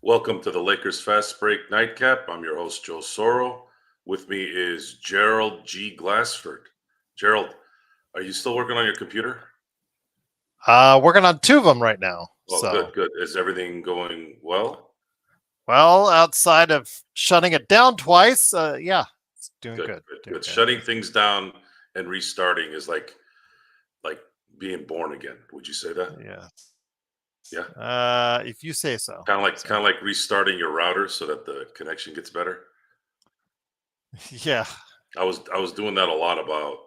Welcome to the Lakers Fast Break Nightcap. I'm your host, Joe Soro. With me is Gerald G. Glassford. Gerald, are you still working on your computer? Working on two of them right now. Oh, good, So, good. Is everything going well? well, outside of shutting it down twice, yeah, it's doing Good, good, good, doing good. good. Shutting things down and restarting is like being born again. Would you say that? Yeah. Yeah. If you say so. Kind of like So, kind of like restarting your router so that the connection gets better. yeah. I was doing that a lot about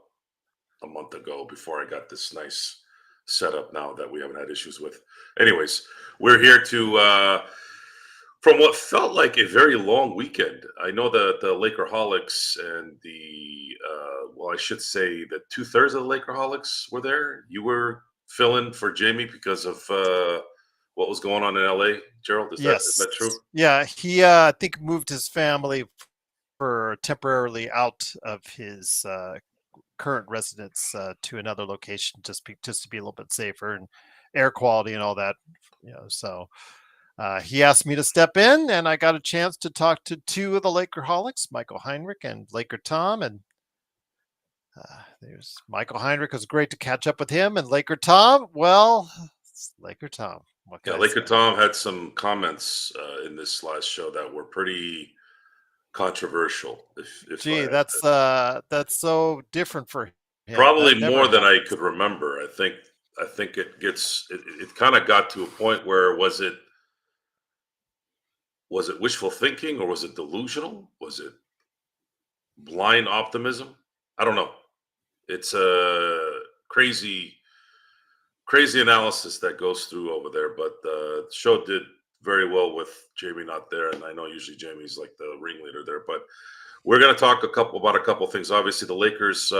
a month ago before I got this nice setup now that we haven't had issues with. Anyways, we're here to from what felt like a very long weekend. I know that the Lakerholics and I should say that 2/3 of the Lakerholics were there. You were filling for Jamie because of what was going on in LA. Gerald, is Yes. that true? Yeah. He, I think, moved his family for temporarily out of his current residence to another location, just to be a little bit safer and air quality and all that. So he asked me to step in, and I got a chance to talk to two of the Lakerholics, Michael Heinrich and Laker Tom. And there's Michael Heinrich. It was great to catch up with him. And Laker Tom, well, it's Laker Tom. What can Yeah, I Laker say? Tom had some comments in this last show that were pretty controversial, if I Gee, have to. that's so different for him. Probably That never more than I happens. could remember. I think it kind of got to a point where was it wishful thinking or was it delusional? Was it blind optimism? I don't know. It's a crazy analysis that goes through over there, but the show did very well with Jamie not there, and I know usually Jamie's like the ringleader there, but we're going to talk about a couple things. Obviously, the Lakers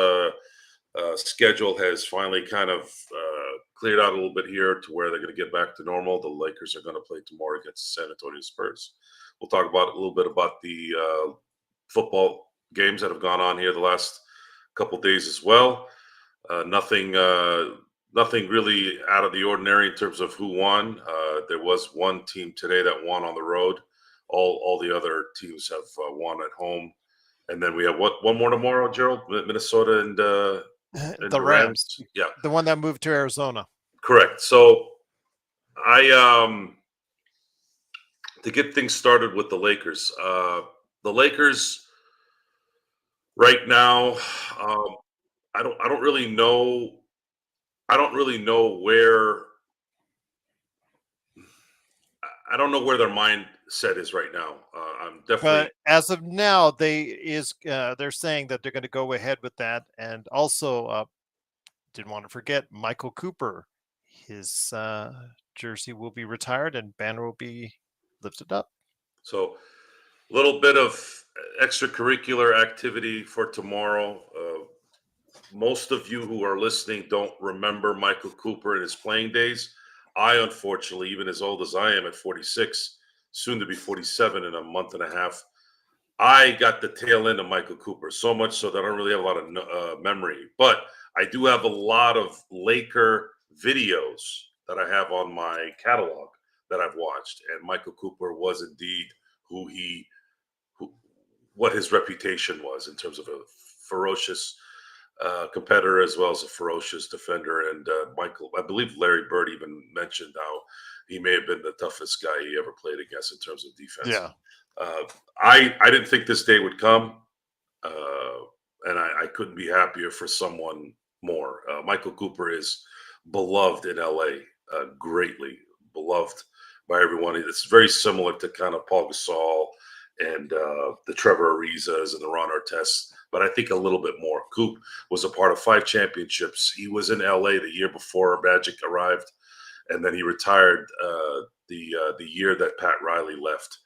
schedule has finally kind of cleared out a little bit here to where they're going to get back to normal. The Lakers are going to play tomorrow against the San Antonio Spurs. We'll talk about a little bit about the football games that have gone on here the last couple days as well. Nothing really out of the ordinary in terms of who won. There was one team today that won on the road. All the other teams have won at home. And then we have one more tomorrow, Gerald? Minnesota and The the Rams, Rams. Yeah, the one that moved to Arizona. correct. So I to get things started with the Lakers. The Lakers right now, um, I don't really know. I don't really know where. I don't know where their mindset is right now. I'm definitely But as of now, they're saying that they're going to go ahead with that, and also didn't want to forget Michael Cooper. His jersey will be retired, and banner will be lifted up. so a little bit of extracurricular activity for tomorrow. Most of you who are listening don't remember Michael Cooper in his playing days. I, unfortunately, even as old as I am at 46, soon to be 47 in a month and a half, I got the tail end of Michael Cooper, so much so that I don't really have a lot of memory. But I do have a lot of Laker videos that I have on my catalog that I've watched. And Michael Cooper was indeed who he, who, what his reputation was in terms of a ferocious competitor as well as a ferocious defender. And Michael, I believe Larry Bird even mentioned how he may have been the toughest guy he ever played against in terms of defense. Yeah. Uh, I didn't think this day would come, and I couldn't be happier for someone more. Michael Cooper is beloved in LA, greatly beloved by everyone. It's very similar to kind of Paul Gasol and the Trevor Arizas and the Ron Artests, but I think a little bit more. Coop was a part of 5 championships. He was in LA the year before Magic arrived, and then he retired the year that Pat Riley left.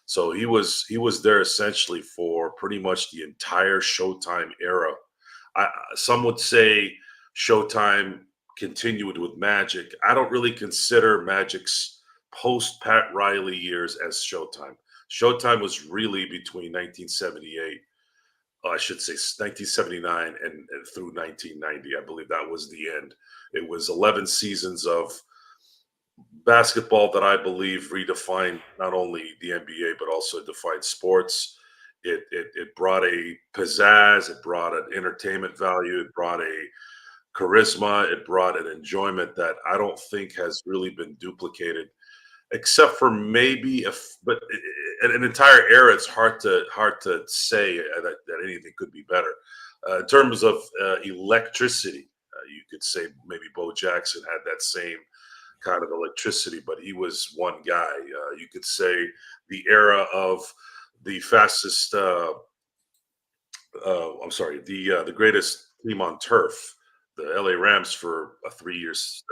So he was there essentially for pretty much the entire Showtime era. Some would say Showtime continued with Magic. I don't really consider Magic's post Pat Riley years as Showtime. Showtime was really between 1978, I should say 1979 and through 1990. I believe that was the end. It was 11 seasons of basketball that I believe redefined not only the NBA but also defined sports. It brought a pizzazz, it brought an entertainment value, it brought a charisma, it brought an enjoyment that I don't think has really been duplicated, except for maybe if, but an entire era. It's hard to say that anything could be better in terms of electricity. You could say maybe Bo Jackson had that same kind of electricity, but he was one guy. You could say the era of the fastest. I'm sorry, the greatest team on turf, the LA Rams for a 3 years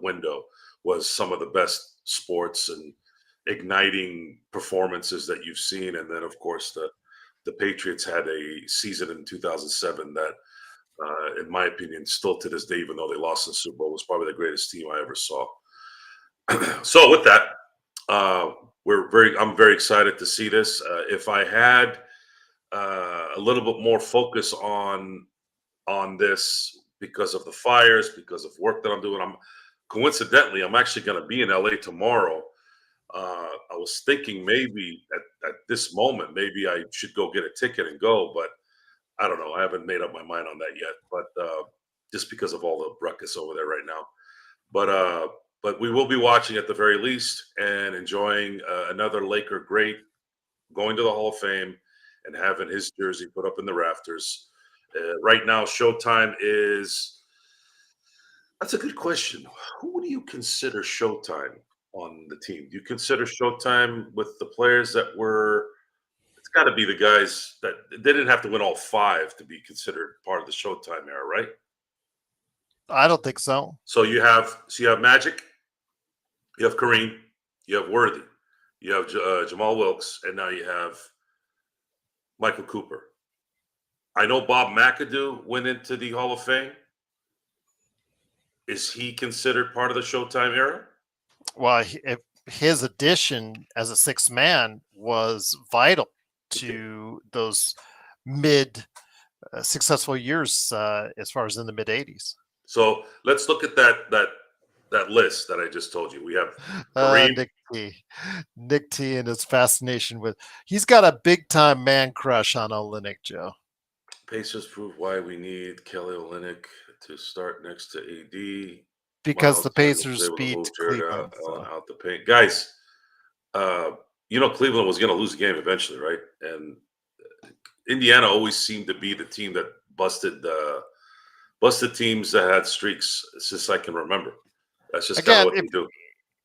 window was some of the best sports and igniting performances that you've seen. And then, of course, the Patriots had a season in 2007 that, in my opinion, still to this day, even though they lost in the Super Bowl, was probably the greatest team I ever saw. So with that, uh, I'm very excited to see this. If I had a little bit more focus on this because of the fires, because of work that I'm doing. I'm actually going to be in LA tomorrow. I was thinking maybe at this moment, maybe I should go get a ticket and go, but I don't know. I haven't made up my mind on that yet. But just because of all the ruckus over there right now, but uh, but we will be watching at the very least and enjoying another Laker great going to the Hall of Fame and having his jersey put up in the rafters. Right now, Showtime is. That's a good question. Who do you consider Showtime on the team? Do you consider Showtime with the players that were? It's got to be the guys that they didn't have to win all five to be considered part of the Showtime era, right? I don't think so. So you have Magic, you have Kareem, you have Worthy, you have Jamal Wilkes, and now you have Michael Cooper. I know Bob McAdoo went into the Hall of Fame. Is he considered part of the Showtime era? Well, if his addition as a sixth man was vital Okay. to those mid successful years as far as in the mid 80s. So let's look at that list that I just told you. We have Kareem. Nick T. Nick T and his fascination with he's got a big time man crush on Olenek, Joe. Pacers prove why we need Kelly Olynyk to start next to AD. Because Miles the Turner was Pacers able to beat move Jared Cleveland. So. out the paint. Guys, uh, Cleveland was going to lose the game eventually, right? And Indiana always seemed to be the team that busted teams that had streaks since I can remember. That's just kind of Again, what they do.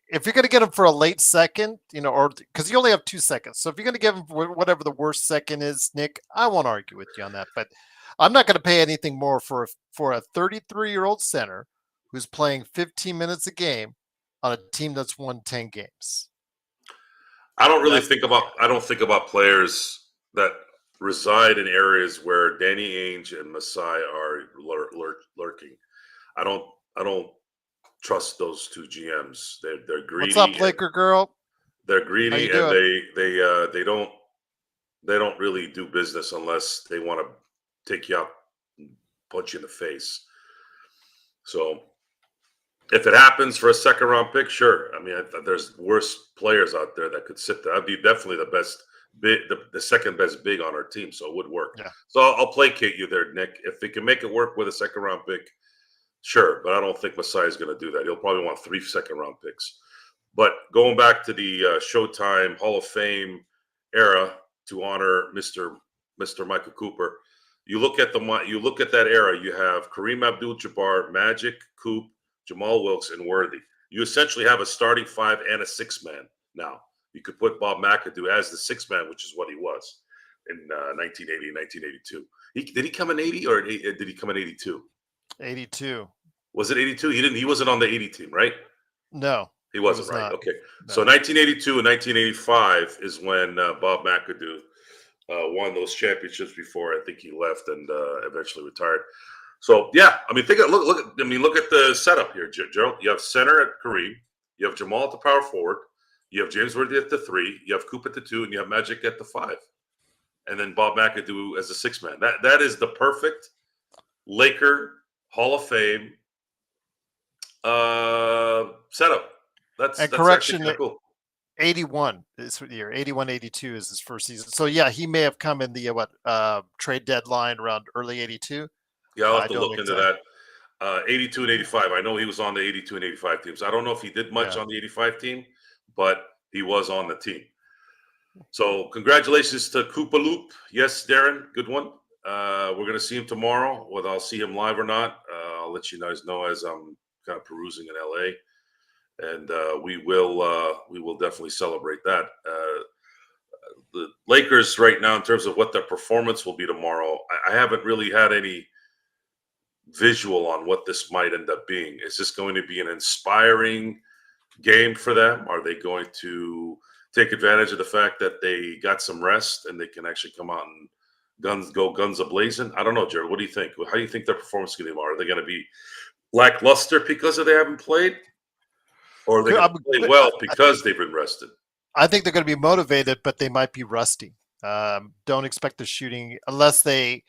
if you're going to get him for a late second, or because you only have 2 seconds. So if you're going to give him whatever the worst second is, Nick, I won't argue with you on that. But I'm not going to pay anything more for a 33-year-old center who's playing 15 minutes a game on a team that's won 10 games. I don't think about players that reside in areas where Danny Ainge and Masai are lurking. I don't I don't trust those two GMs. They're What's up, greedy and Laker girl? they're How you greedy and doing? they don't really do business unless they want to take you out and punch you in the face. So if it happens for a second round pick, sure. I mean, there's worse players out there that could sit there. I'd be definitely the best big, the second best big on our team, so it would work. Yeah. So I'll placate you there, Nick. If they can make it work with a second round pick, sure. But I don't think Masai is going to do that. He'll probably want 3 second round picks. But going back to the Showtime Hall of Fame era to honor Mr. Michael Cooper, you look at that era. You have Kareem Abdul-Jabbar, Magic, Coop, Jamal Wilkes, and Worthy. You essentially have a starting five and a six man now. You could put Bob McAdoo as the six man, which is what he was in 1980, 1982. Did he come in 80 or did he come in 82? 82. Was it 82? He wasn't on the 80 team, right? No, He he wasn't, was right? not. Okay. No. So 1982 and 1985 is when Bob McAdoo won those championships before I think he left and eventually retired. So yeah, I mean, look at the setup here, Gerald. You have center at Kareem, you have Jamal at the power forward, you have James Worthy at the 3, you have Coop at the 2, and you have Magic at the 5, and then Bob McAdoo as a 6 man. That is the perfect Laker Hall of Fame setup. And that's actually correction, kind of cool. 81 is the year. 81, 82 is his first season. So yeah, he may have come in the trade deadline around early 82. Yeah, I'll have I to don't look into exactly. that. 82 and 85. I know he was on the 82 and 85 teams. I don't know if he did much Yeah. on the 85 team, but he was on the team. So congratulations to Koopa Loop. Yes, Darren, good one. We're gonna see him tomorrow. Whether I'll see him live or not, I'll let you guys know as I'm kind of perusing in LA, and we will definitely celebrate that. The Lakers right now, in terms of what their performance will be tomorrow, I haven't really had any visual on what this might end up being. Is this going to be an inspiring game for them? Are they going to take advantage of the fact that they got some rest and they can actually come out and guns a blazing? I don't know, Jared. What do you think? How do you think their performance is going to be? Are they going to be lackluster because of they haven't played, or are they going to play well because they've been rested? I think they're going to be motivated, but they might be rusty. Don't expect the shooting unless they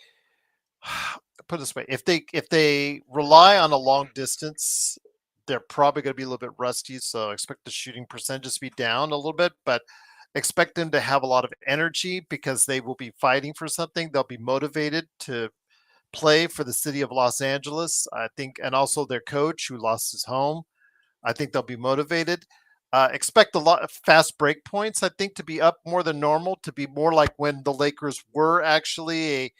put it this way: if they rely on a long distance, they're probably going to be a little bit rusty. So expect the shooting percentages to be down a little bit, but expect them to have a lot of energy because they will be fighting for something. They'll be motivated to play for the city of Los Angeles, I think, and also their coach who lost his home. I think they'll be motivated. Expect a lot of fast break points, I think, to be up more than normal, to be more like when the Lakers were actually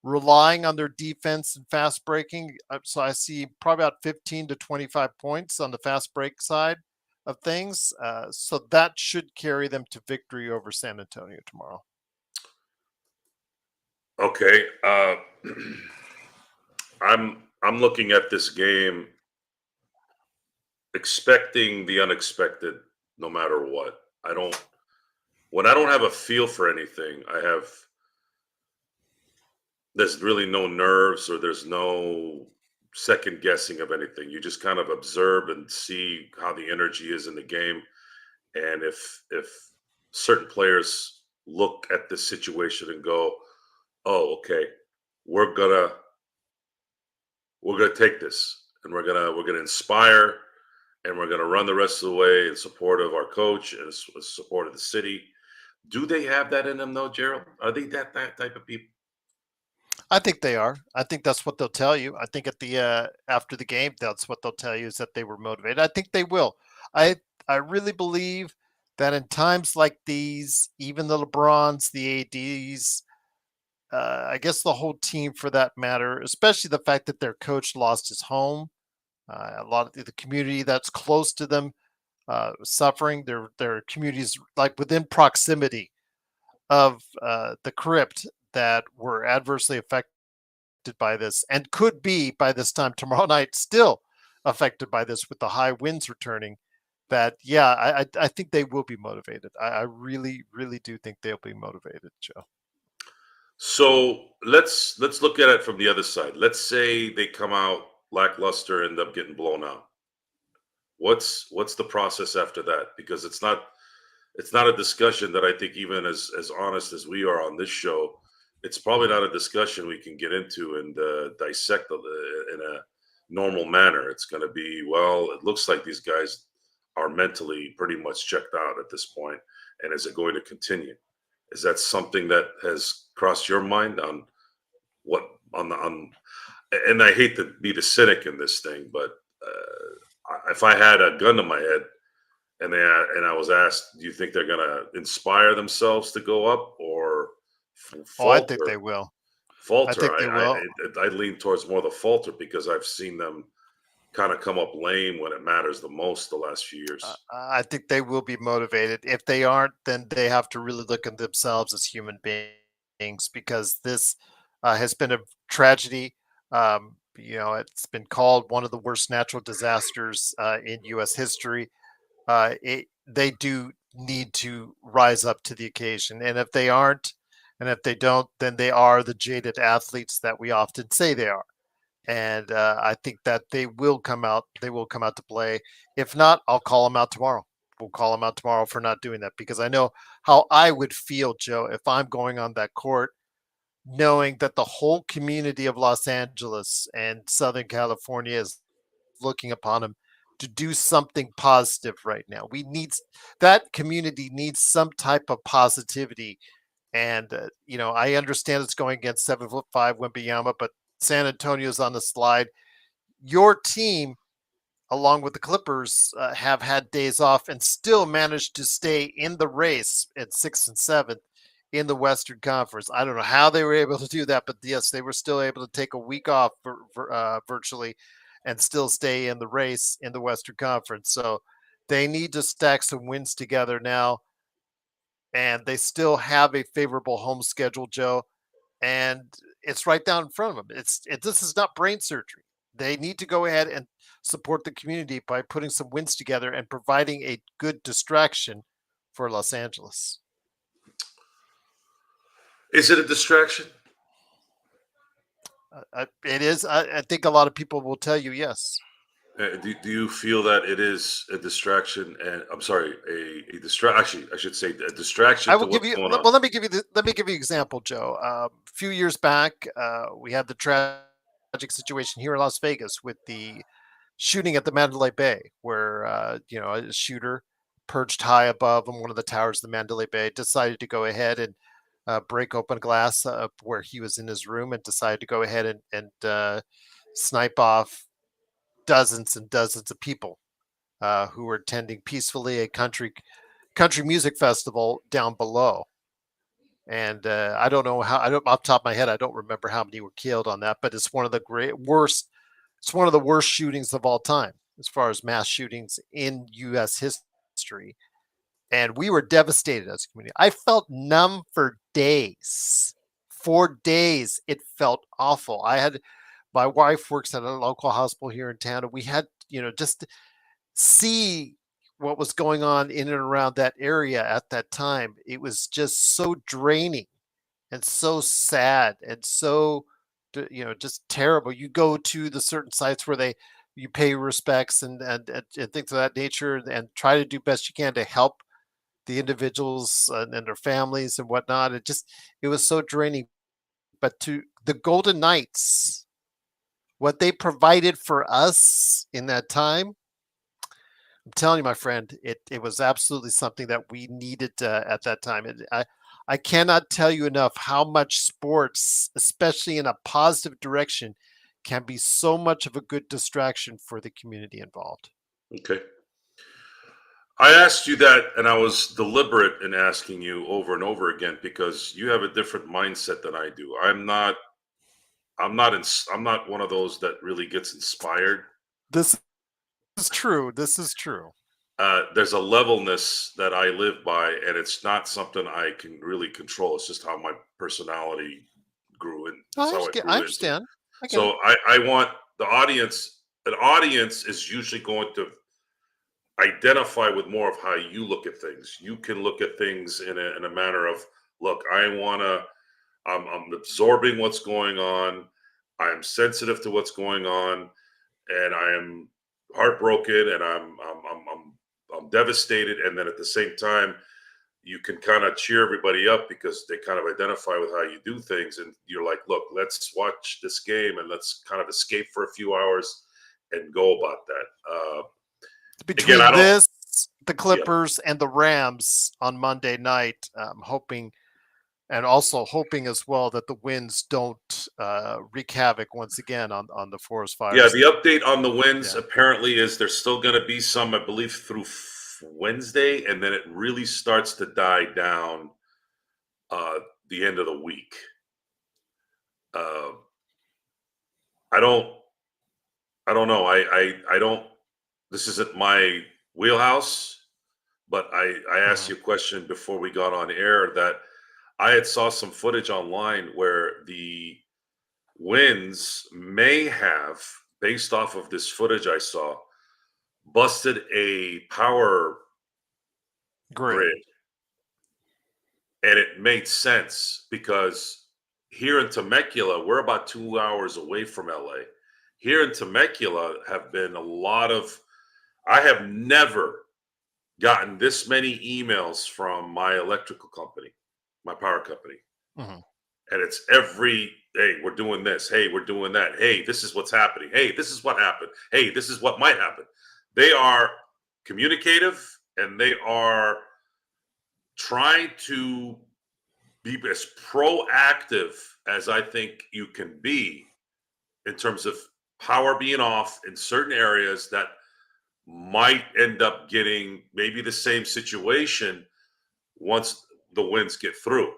relying on their defense and fast breaking. So I see probably about 15 to 25 points on the fast break side of things. So that should carry them to victory over San Antonio tomorrow. Okay, I'm looking at this game expecting the unexpected, no matter what. I don't when I don't have a feel for anything. There's really no nerves or there's no second guessing of anything. You just kind of observe and see how the energy is in the game, and if certain players look at this situation and go, "Oh, okay, we're gonna we're gonna take this and we're gonna inspire and we're gonna run the rest of the way in support of our coach and support of the city." Do they have that in them, though, Gerald? Are they that type of people? I think they are. I think that's what they'll tell you. I think at the after the game, that's what they'll tell you is that they were motivated. I think they will. I I really believe that in times like these, even the LeBrons, the ADs, I guess the whole team for that matter, especially the fact that their coach lost his home, a lot of the community that's close to them suffering. Their communities like within proximity of the crypt that were adversely affected by this and could be by this time tomorrow night still affected by this with the high winds returning. That yeah, I think they will be motivated. I really really do think they'll be motivated, Joe. So let's look at it from the other side. Let's say they come out lackluster, end up getting blown out. What's the process after that? Because it's not a discussion that I think, even as honest as we are on this show, it's probably not a discussion we can get into and dissect in a normal manner. It's going to be, well, it looks like these guys are mentally pretty much checked out at this point, and is it going to continue? Is that something that has crossed your mind on what on the on? And I hate to be the cynic in this thing, but if I had a gun to my head and I was asked, do you think they're going to inspire themselves to go up or Oh, I think falter? they will. I Falter. think they will. I lean towards more the falter because I've seen them kind of come up lame when it matters the most the last few years. I think they will be motivated. If they aren't, then they have to really look at themselves as human beings because this has been a tragedy. It's been called one of the worst natural disasters in U.S. history. They do need to rise up to the occasion, and if they aren't, and if they don't, then they are the jaded athletes that we often say they are. And I think that they will come out. They will come out to play. If not, I'll call them out tomorrow. We'll call them out tomorrow for not doing that because I know how I would feel, Joe, if I'm going on that court, knowing that the whole community of Los Angeles and Southern California is looking upon them to do something positive right now. We need that community needs some type of positivity. And I understand it's going against 7'5" Wembanyama, but San Antonio's on the slide. Your team, along with the Clippers, have had days off and still managed to stay in the race at 6th and 7th in the Western Conference. I don't know how they were able to do that, but yes, they were still able to take a week off virtually and still stay in the race in the Western Conference. So they need to stack some wins together now, and they still have a favorable home schedule, Joe, and it's right down in front of them. This is not brain surgery. They need to go ahead and support the community by putting some wins together and providing a good distraction for Los Angeles. Is it a distraction? It is. I think a lot of people will tell you yes. Do you feel that it is a distraction? And I'm sorry, a distraction. Actually, I should say a distraction I to will give what's you. going on. Well, let me give you. Let me give you an example, Joe. A few years back, we had the tragic situation here in Las Vegas with the shooting at the Mandalay Bay, where a shooter perched high above on one of the towers of the Mandalay Bay decided to go ahead and break open glass where he was in his room and decided to go ahead and snipe off dozens and dozens of people who were attending peacefully a country music festival down below. And I don't know how. I don't off the top of my head. I don't remember how many were killed on that, but it's one of the worst. It's one of the worst shootings of all time as far as mass shootings in U.S. history. And we were devastated as a community. I felt numb for days. For days, it felt awful. My wife works at a local hospital here in town, and we had just see what was going on in and around that area at that time. It was just so draining and so sad and so just terrible. You go to the certain sites where you pay respects and things of that nature and try to do best you can to help the individuals and their families and whatnot. It was so draining. But to the Golden Knights, what they provided for us in that time, I'm telling you, my friend, it was absolutely something that we needed at that time. I cannot tell you enough how much sports, especially in a positive direction, can be so much of a good distraction for the community involved. Okay. I asked you that, and I was deliberate in asking you over and over again because you have a different mindset than I do. I'm not. I'm not one of those that really gets inspired. This is true. This is true. There's a levelness that I live by, and it's not something I can really control. It's just how my personality grew, and it's how I I grew into. understand. I get it. So I want the audience. An audience is usually going to identify with more of how you look at things. You can look at things in a manner of, look, I'm absorbing what's going on. I am sensitive to what's going on, and I am heartbroken, and I'm devastated. And then at the same time, you can kind of cheer everybody up because they kind of identify with how you do things, and you're like, look, let's watch this game and let's kind of escape for a few hours and go about that. Again, I Between don't. this, the Yeah, Clippers, and the Rams on Monday night, hoping and also hoping as well that the winds don't wreak havoc once again on the forest yeah. fires. The update on the wins Yeah. apparently is there's still going to be some, I believe, through Wednesday, and then it really starts to die down uh, the end of the week. Uh, I don't. I don't know. I don't. This isn't my wheelhouse, but I asked Mhm. you a question before we got on air that I had saw some footage online where the winds may have, based off of this footage I saw, busted a power Grid. grid, and it made sense because here in Temecula, we're about 2 hours away from LA. Here in Temecula have been a lot of. I have never gotten this many emails from my electrical company, my power company. Mhm. And it's every, hey, we're doing this. Hey, we're doing that. Hey, this is what's happening. Hey, this is what happened. Hey, this is what might happen. they are communicative and they are trying to be as proactive as I think you can be in terms of power being off in certain areas that might end up getting maybe the same situation once the winds get through.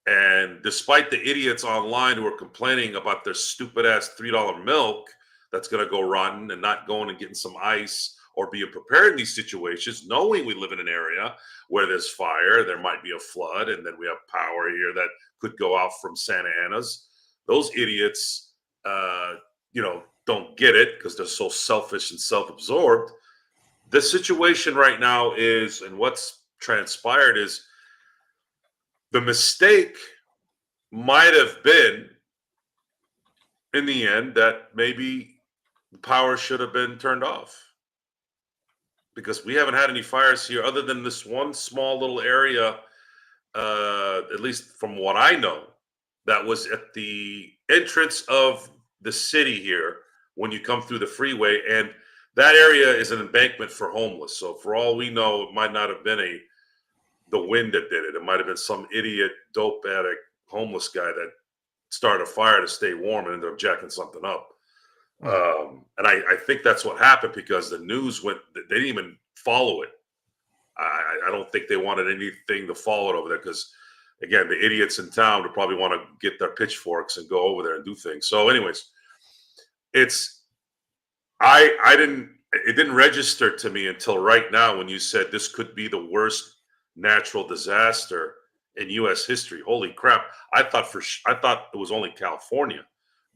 And despite the idiots online who are complaining about their stupid ass $3 milk that's going to go rotten and not going and getting some ice or being prepared in these situations, knowing we live in an area where there's fire, there might be a flood, and then we have power here that could go out from Santa Ana's. Those idiots, don't get it because they're so selfish and self-absorbed. The situation right now is, and what's transpired is the mistake might have been in the end that maybe the power should have been turned off because we haven't had any fires here other than this one small little area, at least from what I know, that was at the entrance of the city here when you come through the freeway. And that area is an embankment for homeless. So for all we know, it might not have been the wind that did it. It might have been some idiot, dope addict, homeless guy that started a fire to stay warm and ended up jacking something up. And I think that's what happened because the news they didn't even follow it. I don't think they wanted anything to follow it over there because, again, the idiots in town would probably want to get their pitchforks and go over there and do things. So, anyways, it didn't register to me until right now when you said this could be the worst natural disaster in U.S. history. Holy crap! I thought it was only California.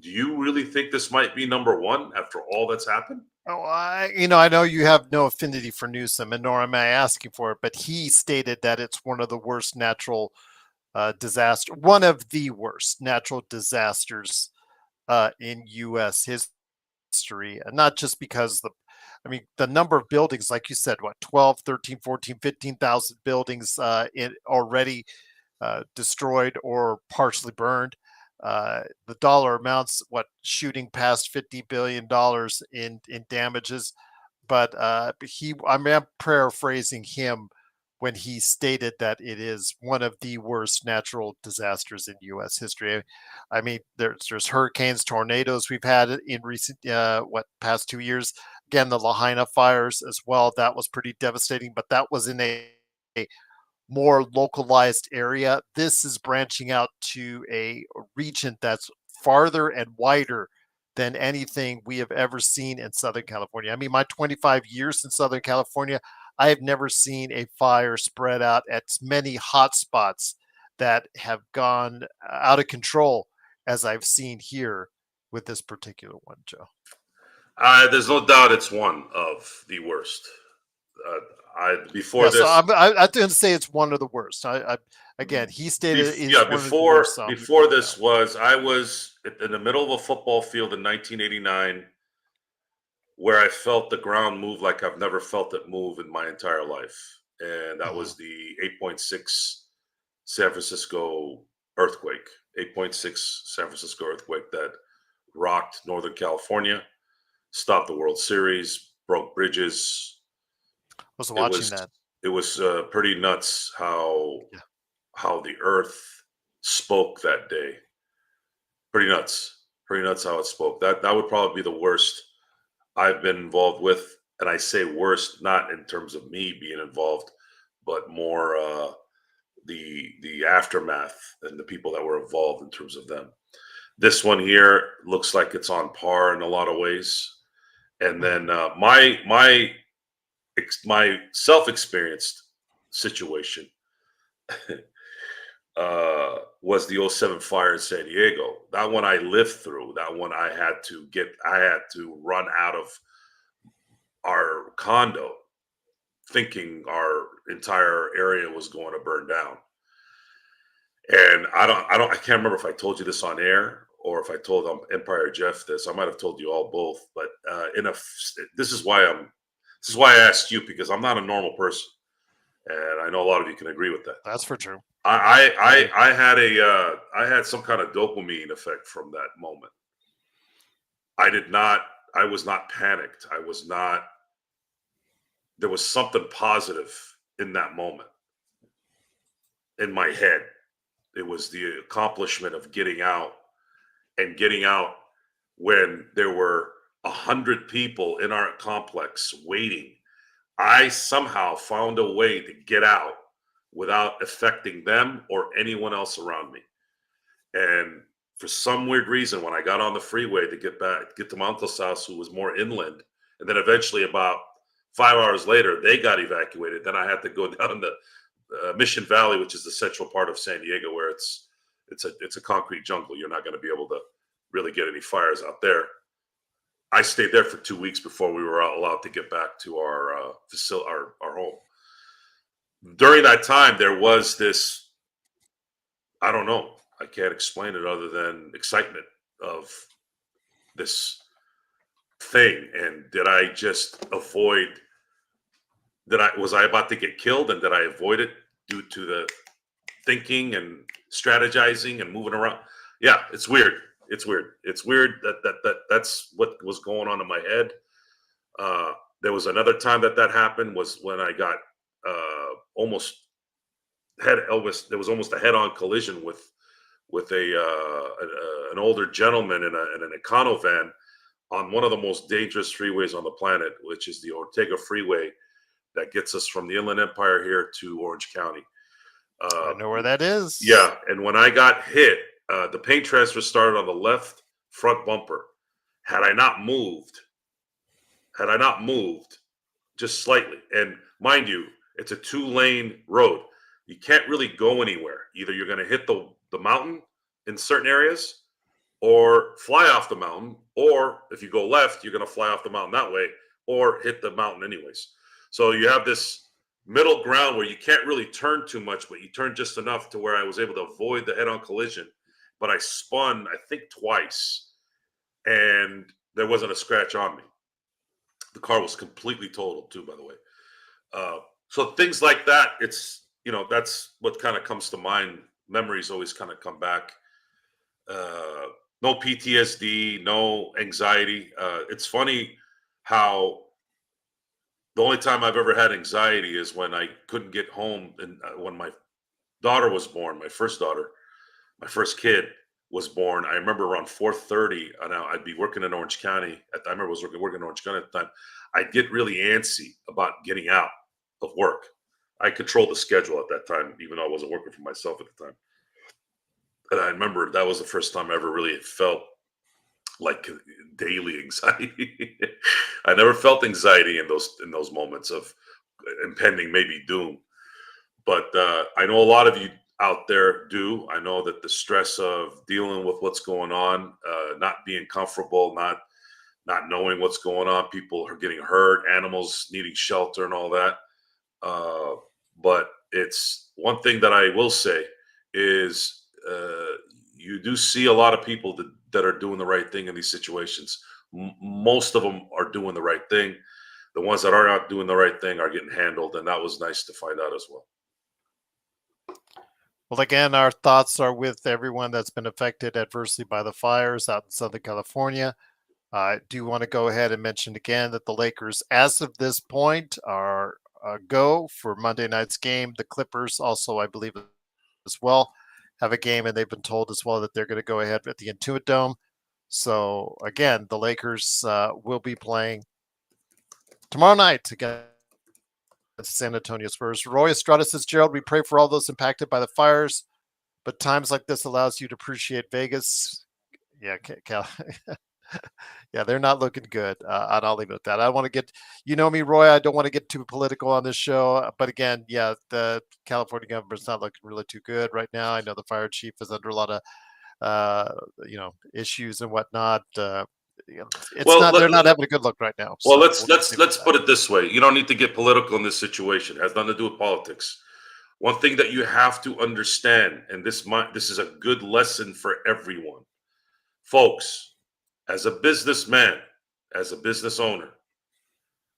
Do you really think this might be number one after all that's happened? Oh, I know you have no affinity for Newsom, and nor am I asking for it, but he stated that it's one of the worst natural one of the worst natural disasters in U.S. history, and not just because the number of buildings, like you said, 12, 13, 14, 15,000 buildings already destroyed or partially burned. The dollar amounts, shooting past $50 billion in damages. But I'm paraphrasing him when he stated that it is one of the worst natural disasters in U.S. history. I mean, there's hurricanes, tornadoes we've had in recent, past 2 years. Again, the Lahaina fires as well. That was pretty devastating, but that was in a more localized area. This is branching out to a region that's farther and wider than anything we have ever seen in Southern California. I mean, my 25 years in Southern California, I have never seen a fire spread out at many hot spots that have gone out of control as I've seen here with this particular one, Joe. There's no doubt it's one of the worst. Before So this, I didn't say it's one of the worst. Again, he stated it is one of the worst. Before this I was in the middle of a football field in 1989 where I felt the ground move like I've never felt it move in my entire life. And that was the 8.6 San Francisco earthquake. 8.6 San Francisco earthquake that rocked Northern California, stopped the World Series, broke bridges. I was watching that. It was pretty nuts how the earth spoke that day. Pretty nuts how it spoke. That would probably be the worst I've been involved with, and I say worst not in terms of me being involved, but more the aftermath and the people that were involved in terms of them. This one here looks like it's on par in a lot of ways, and then my self-experienced situation was the '07 fire in San Diego. That one I lived through. That one I had to run out of our condo thinking our entire area was going to burn down. And I can't remember if I told you this on air or if I told Empire Jeff this. I might have told you all both, but this is why I asked you, because I'm not a normal person. And I know a lot of you can agree with that. That's for true. I had some kind of dopamine effect from that moment. I did not panicked. There was something positive in that moment in my head. It was the accomplishment of getting out, and getting out when there were 100 people in our complex waiting. I somehow found a way to get out without affecting them or anyone else around me. And for some weird reason, when I got on the freeway to get to my uncle's house, who was more inland, and then eventually about 5 hours later, they got evacuated. Then I had to go down the Mission Valley, which is the central part of San Diego, where it's a concrete jungle. You're not going to be able to really get any fires out there. I stayed there for 2 weeks before we were allowed to get back to our facility, our home. During that time, there was this, I don't know, I can't explain it other than excitement of this thing. And did I just avoid, was I about to get killed, and did I avoid it due to the thinking and strategizing and moving around? Yeah, it's weird. It's weird. It's weird that's what was going on in my head. There was another time that happened, was when I got almost there was almost a head-on collision with an older gentleman in an Econo van on one of the most dangerous freeways on the planet, which is the Ortega Freeway that gets us from the Inland Empire here to Orange County. I know where that is. Yeah, and when I got hit, the paint transfer started on the left front bumper. Had I not moved just slightly, and mind you, it's a 2-lane road. You can't really go anywhere. Either you're going to hit the mountain in certain areas, or fly off the mountain, or if you go left, you're going to fly off the mountain that way, or hit the mountain anyways. So you have this middle ground where you can't really turn too much, but you turn just enough to where I was able to avoid the head-on collision. But I spun, I think, twice, and there wasn't a scratch on me. The car was completely totaled too, by the way. So things like that, that's what kind of comes to mind. Memories always kind of come back. No PTSD, no anxiety. It's funny how the only time I've ever had anxiety is when I couldn't get home, and when my daughter was born, my first daughter, my first kid was born. I remember around 4:30, and I'd be working in Orange County. I remember I was working in Orange County at the time. I'd get really antsy about getting out of work. I controlled the schedule at that time, even though I wasn't working for myself at the time. And I remember that was the first time I ever really felt like daily anxiety. I never felt anxiety in those moments of impending maybe doom. But I know a lot of you out there do. I know that the stress of dealing with what's going on, not being comfortable, not knowing what's going on, people are getting hurt, animals needing shelter and all that. But it's one thing that I will say is you do see a lot of people that are doing the right thing in these situations. Most of them are doing the right thing. The ones that are not doing the right thing are getting handled, and that was nice to find out as well. Well, again, our thoughts are with everyone that's been affected adversely by the fires out in Southern California. I do want to go ahead and mention again that the Lakers, as of this point, are go for Monday night's game. The Clippers also, I believe, as well, have a game, and they've been told as well that they're going to go ahead at the Intuit Dome. So, again, the Lakers will be playing tomorrow night against San Antonio Spurs. Roy Estrada says, Gerald, we pray for all those impacted by the fires, but times like this allows you to appreciate Vegas. Yeah, Cal. Yeah, they're not looking good. And I'll leave it at that. I want to get, me, Roy, I don't want to get too political on this show. But again, yeah, the California government's not looking really too good right now. I know the fire chief is under a lot of, issues and whatnot. They're not having a good look right now. Well, let's put it this way. You don't need to get political in this situation. It has nothing to do with politics. One thing that you have to understand, and this is a good lesson for everyone, folks. As a businessman, as a business owner,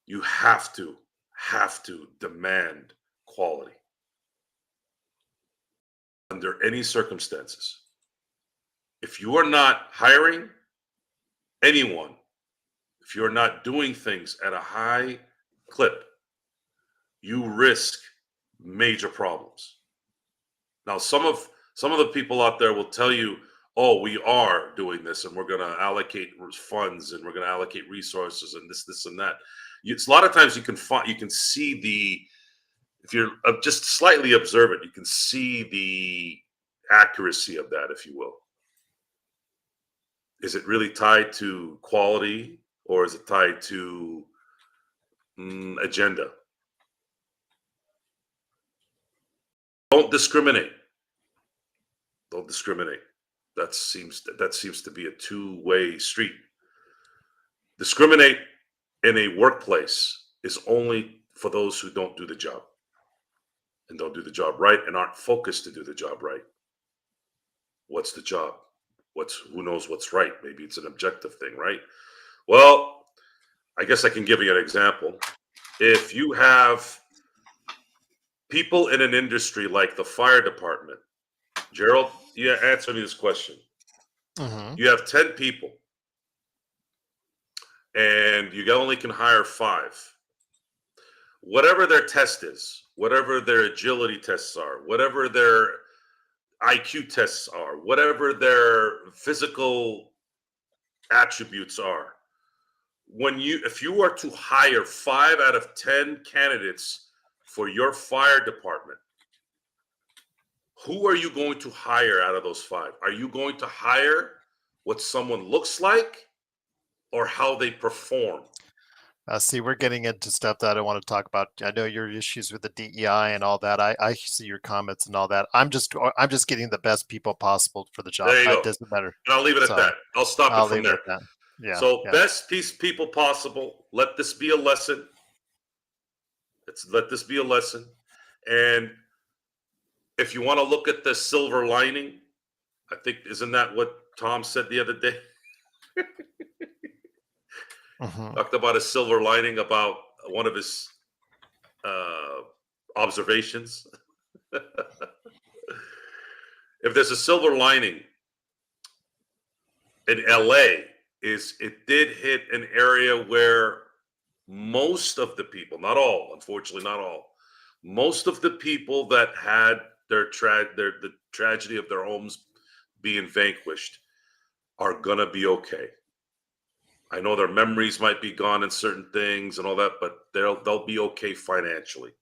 you have to demand quality under any circumstances. If you are not hiring anyone, if you're not doing things at a high clip, you risk major problems. Now, some of the people out there will tell you, "Oh, we are doing this, and we're going to allocate funds, and we're going to allocate resources, and this, and that." It's a lot of times you can see if you're just slightly observant, you can see the accuracy of that, if you will. Is it really tied to quality, or is it tied to agenda? Don't discriminate. Don't discriminate. That seems to be a two-way street. Discriminate in a workplace is only for those who don't do the job and don't do the job right and aren't focused to do the job right. What's the job? Who knows what's right? Maybe it's an objective thing, right? Well, I guess I can give you an example. If you have people in an industry like the fire department, Gerald, yeah, answer me this question. Hmm. You have 10 people and you only can hire 5. Whatever their test is, whatever their agility tests are, whatever their IQ tests are, whatever their physical attributes are, if you are to hire 5 out of 10 candidates for your fire department, who are you going to hire out of those 5? Are you going to hire what someone looks like or how they perform? See, we're getting into stuff that I don't want to talk about. I know your issues with the DEI and all that. I see your comments and all that. I'm just getting the best people possible for the job. There you It go. doesn't matter. And I'll leave it at So that. I'll stop it I'll from leave it there. at that. Yeah, So yeah. best people possible. Let this be a lesson. Let this be a lesson. And if you want to look at the silver lining, I think isn't that what Tom said the other day? Hmm. Talked about a silver lining about one of his observations. If there's a silver lining in LA, is it did hit an area where most of the people, not all, unfortunately, not all, most of the people that had the tragedy of their homes being vanquished are gonna be okay. I know their memories might be gone in certain things and all that, but they'll be okay financially.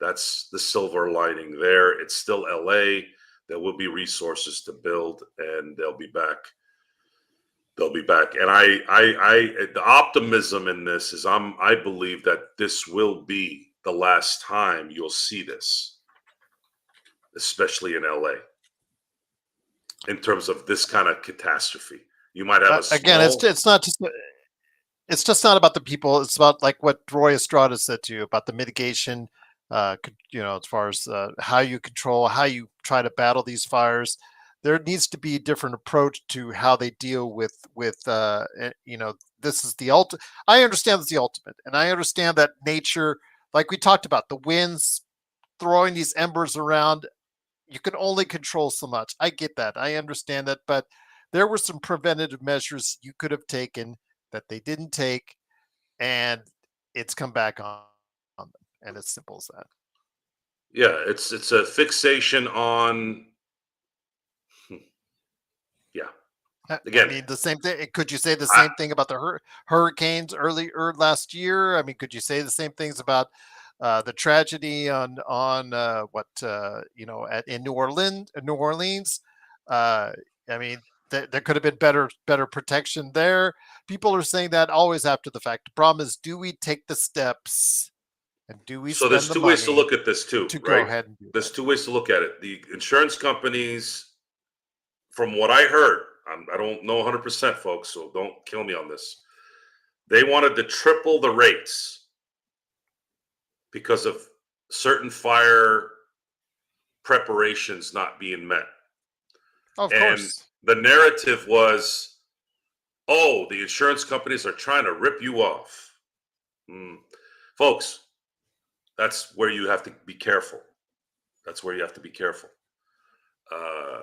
That's the silver lining there. It's still LA. There will be resources to build, and they'll be back. They'll be back. And the optimism in this is I believe that this will be the last time you'll see this, especially in LA, in terms of this kind of catastrophe. You might have a Again, small. it's just not about the people. It's about like what Roy Estrada said to you about the mitigation. As far as how you control, how you try to battle these fires. There needs to be a different approach to how they deal with. This is the ultimate. I understand it's the ultimate, and I understand that nature, like we talked about, the winds throwing these embers around. You can only control so much. I get that. I understand that, but there were some preventative measures you could have taken that they didn't take, and it's come back on them. And it's simple as that. Yeah, it's a fixation on. hmm, Yeah, I again, mean, the same thing. Could you say the I, same thing about the hurricanes earlier last year? I mean, could you say the same things about the tragedy on at in New Orleans? Uh, I mean, there could have been better protection there. People are saying that always after the fact. The problem is, do we take the steps and do we so there's spend the two ways to money look at this too, to go right? ahead and do There's that? two ways to look at it. The insurance companies, from what I heard, I don't know 100%, folks, so don't kill me on this. They wanted to triple the rates because of certain fire preparations not being met. Oh, of And course. the narrative was, oh, the insurance companies are trying to rip you off. Hmm. Folks, that's where you have to be careful. That's where you have to be careful. Uh,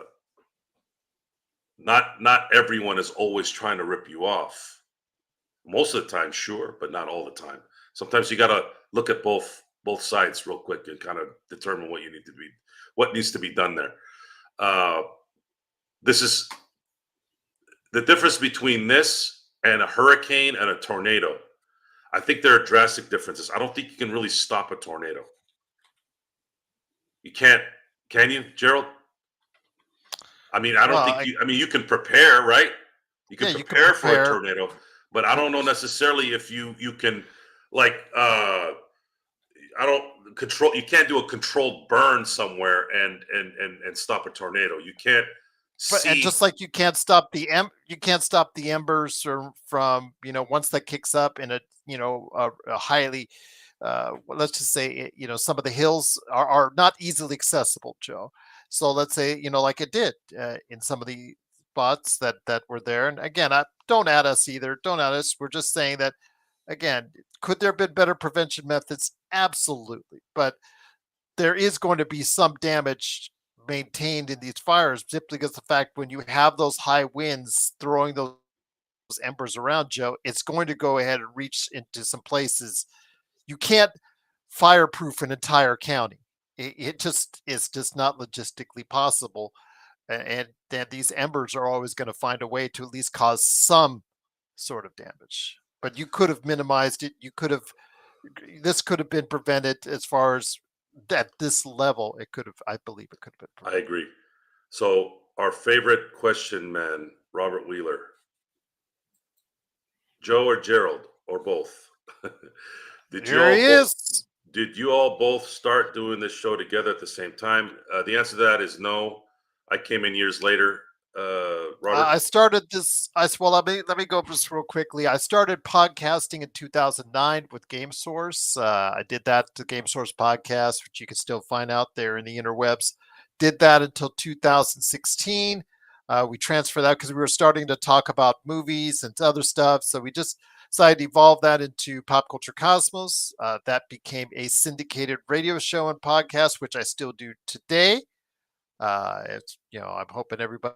not everyone is always trying to rip you off. Most of the time, sure, but not all the time. Sometimes you got to look at both sides real quick and kind of determine what needs to be done there. Uh, this is the difference between this and a hurricane and a tornado. I think there are drastic differences. I don't think you can really stop a tornado. You can't, can you, Gerald? I mean, I don't Well, think you. I mean, you can prepare, right? You can yeah, you could prepare for a prepare. tornado, but I don't know necessarily if you can, like, I don't control. You can't do a controlled burn somewhere and stop a tornado. You can't But and see. just like you can't stop you can't stop the embers from once that kicks up in a highly well, let's just say some of the hills are not easily accessible, Joe. So let's say like it did in some of the spots that were there. And again, don't add us either. Don't add us. We're just saying that again. Could there have been better prevention methods? Absolutely, but there is going to be some damage maintained in these fires simply because the fact when you have those high winds throwing those embers around, Joe, it's going to go ahead and reach into some places you can't fireproof an entire county. It just is just not logistically possible, and that these embers are always going to find a way to at least cause some sort of damage. But you could have minimized it. You could have this could have been prevented as far as at this level. It could have, I believe, it could have been I prevented. agree. So our favorite question man, Robert Wheeler, Joe or Gerald or both. did you Here he all both? is. Did you all both start doing this show together at the same time? The answer to that is no. I came in years later. Robert. I started this. Well, let me go just real quickly. I started podcasting in 2009 with Game Source. I did that the Game Source podcast, which you can still find out there in the interwebs. Did that until 2016. We transferred that because we were starting to talk about movies and other stuff. So we just decided to evolve that into Pop Culture Cosmos. That became a syndicated radio show and podcast, which I still do today. It's I'm hoping everybody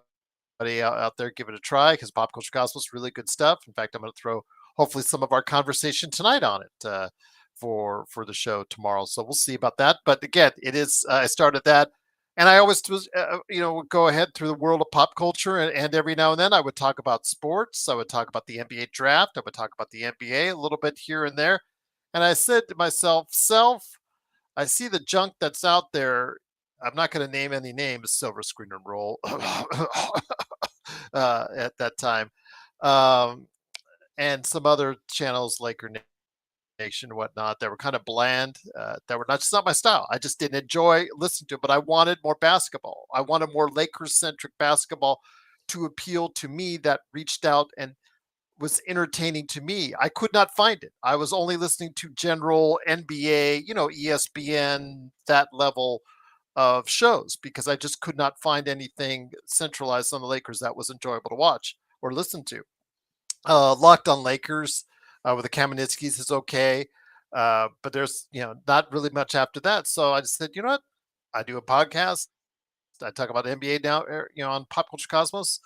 out there give it a try because Pop Culture Gospel is really good stuff. In fact, I'm going to throw hopefully some of our conversation tonight on it for the show tomorrow. So we'll see about that. But again, it is I started that, and I always was would go ahead through the world of pop culture, and every now and then I would talk about sports. I would talk about the NBA draft. I would talk about the NBA a little bit here and there. And I said to myself, I see the junk that's out there. I'm not going to name any names, Silver Screen and Roll, at that time, um, and some other channels like Nation and whatnot that were kind of bland, that were not just not my style. I just didn't enjoy listening to it, but I wanted more basketball. I wanted more Lakers centric basketball to appeal to me that reached out and was entertaining to me. I could not find it. I was only listening to general NBA, ESPN, that level of shows because I just could not find anything centralized on the Lakers that was enjoyable to watch or listen to. Locked on Lakers with the Kamenitskis is okay, but there's not really much after that. So I just said, you know what? I do a podcast. I talk about NBA now, on Pop Culture Cosmos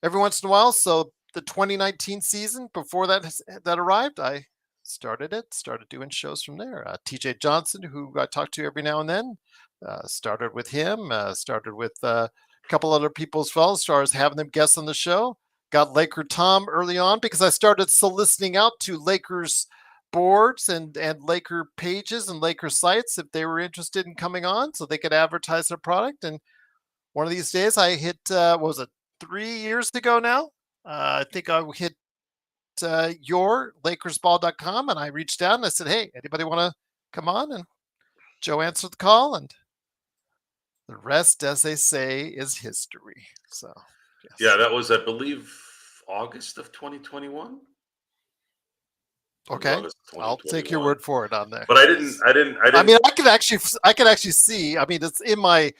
every once in a while. So the 2019 season, before that arrived, I started doing shows from there. TJ Johnson, who I talk to every now and then, started with him, started with a couple other people as well, as far as having them guests on the show. Got Laker Tom early on because I started soliciting out to Lakers boards and Laker pages and Laker sites if they were interested in coming on so they could advertise their product. And one of these days I hit, what was it, 3 years ago now? I think I hit your LakersBall.com and I reached out and I said, hey, anybody want to come on? And Joe answered the call, and the rest, as they say, is history. So, yes. Yeah, that was, I believe, August of 2021. Okay, I'll take your word for it on there. But I didn't. I mean, I could actually see. I mean, it's in my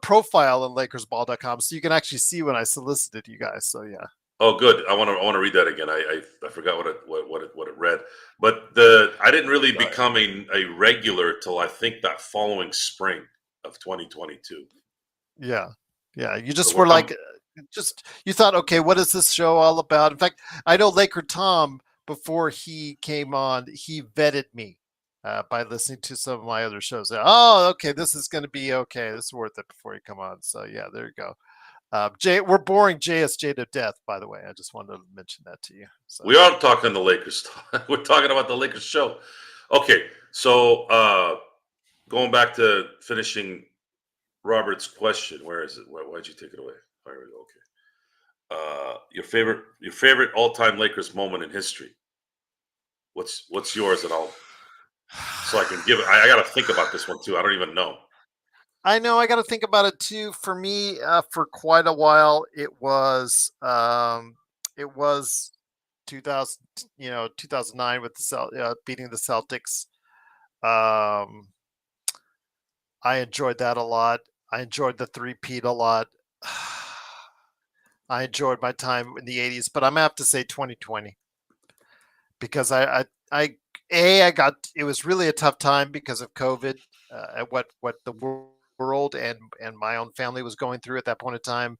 profile on LakersBall.com, so you can actually see when I solicited you guys. So yeah. Oh, good. I want to read that again. I forgot what it read. But I didn't really become a regular till I think that following spring of 2022. Yeah. You just were you thought, okay, what is this show all about? In fact, I know Laker Tom before he came on, he vetted me by listening to some of my other shows. Oh, okay, this is going to be okay. This is worth it before you come on. So yeah, there you go. Jay, we're boring JSJ to death, by the way. I just wanted to mention that to you. So. We are talking the Lakers. We're talking about the Lakers show. Okay, so going back to finishing Robert's question, where is it? Why'd you take it away? There we go. Okay. Your favorite all-time Lakers moment in history. What's yours? And I'll so I can give it. I got to think about this one too. I don't even know. I know I got to think about it too. For me, for quite a while, it was 2000, 2009 with the beating the Celtics. Um, I enjoyed that a lot. I enjoyed the three-peat a lot. I enjoyed my time in the 80s, but I'm gonna have to say 2020 because I got it was really a tough time because of COVID, at what the world and my own family was going through at that point in time.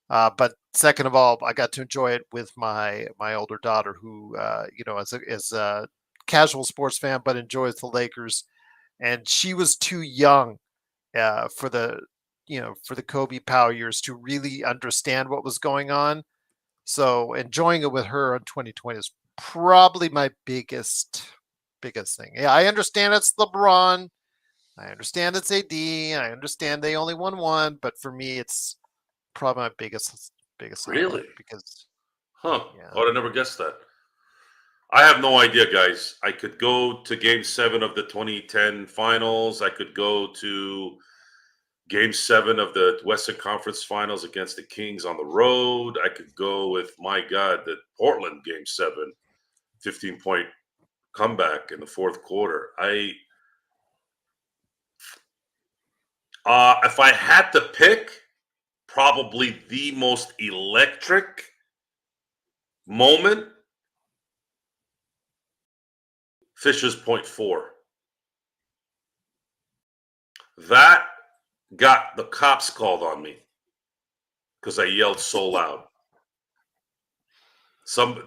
But second of all, I got to enjoy it with my older daughter, who as a casual sports fan, but enjoys the Lakers, and she was too young for the Kobe Power years to really understand what was going on. So enjoying it with her in 2020 is probably my biggest thing. Yeah, I understand it's LeBron. I understand it's AD. I understand they only won one, but for me, it's probably my biggest highlight Really? because Huh? yeah. I would have never guessed that. I have no idea, guys. I could go to Game 7 of the 2010 Finals. I could go to Game 7 of the Western Conference Finals against the Kings on the road. I could go with, my God, the Portland Game 7, 15-point comeback in the fourth quarter. If I had to pick, probably the most electric moment, Fisher's Point 4. That got the cops called on me because I yelled so loud.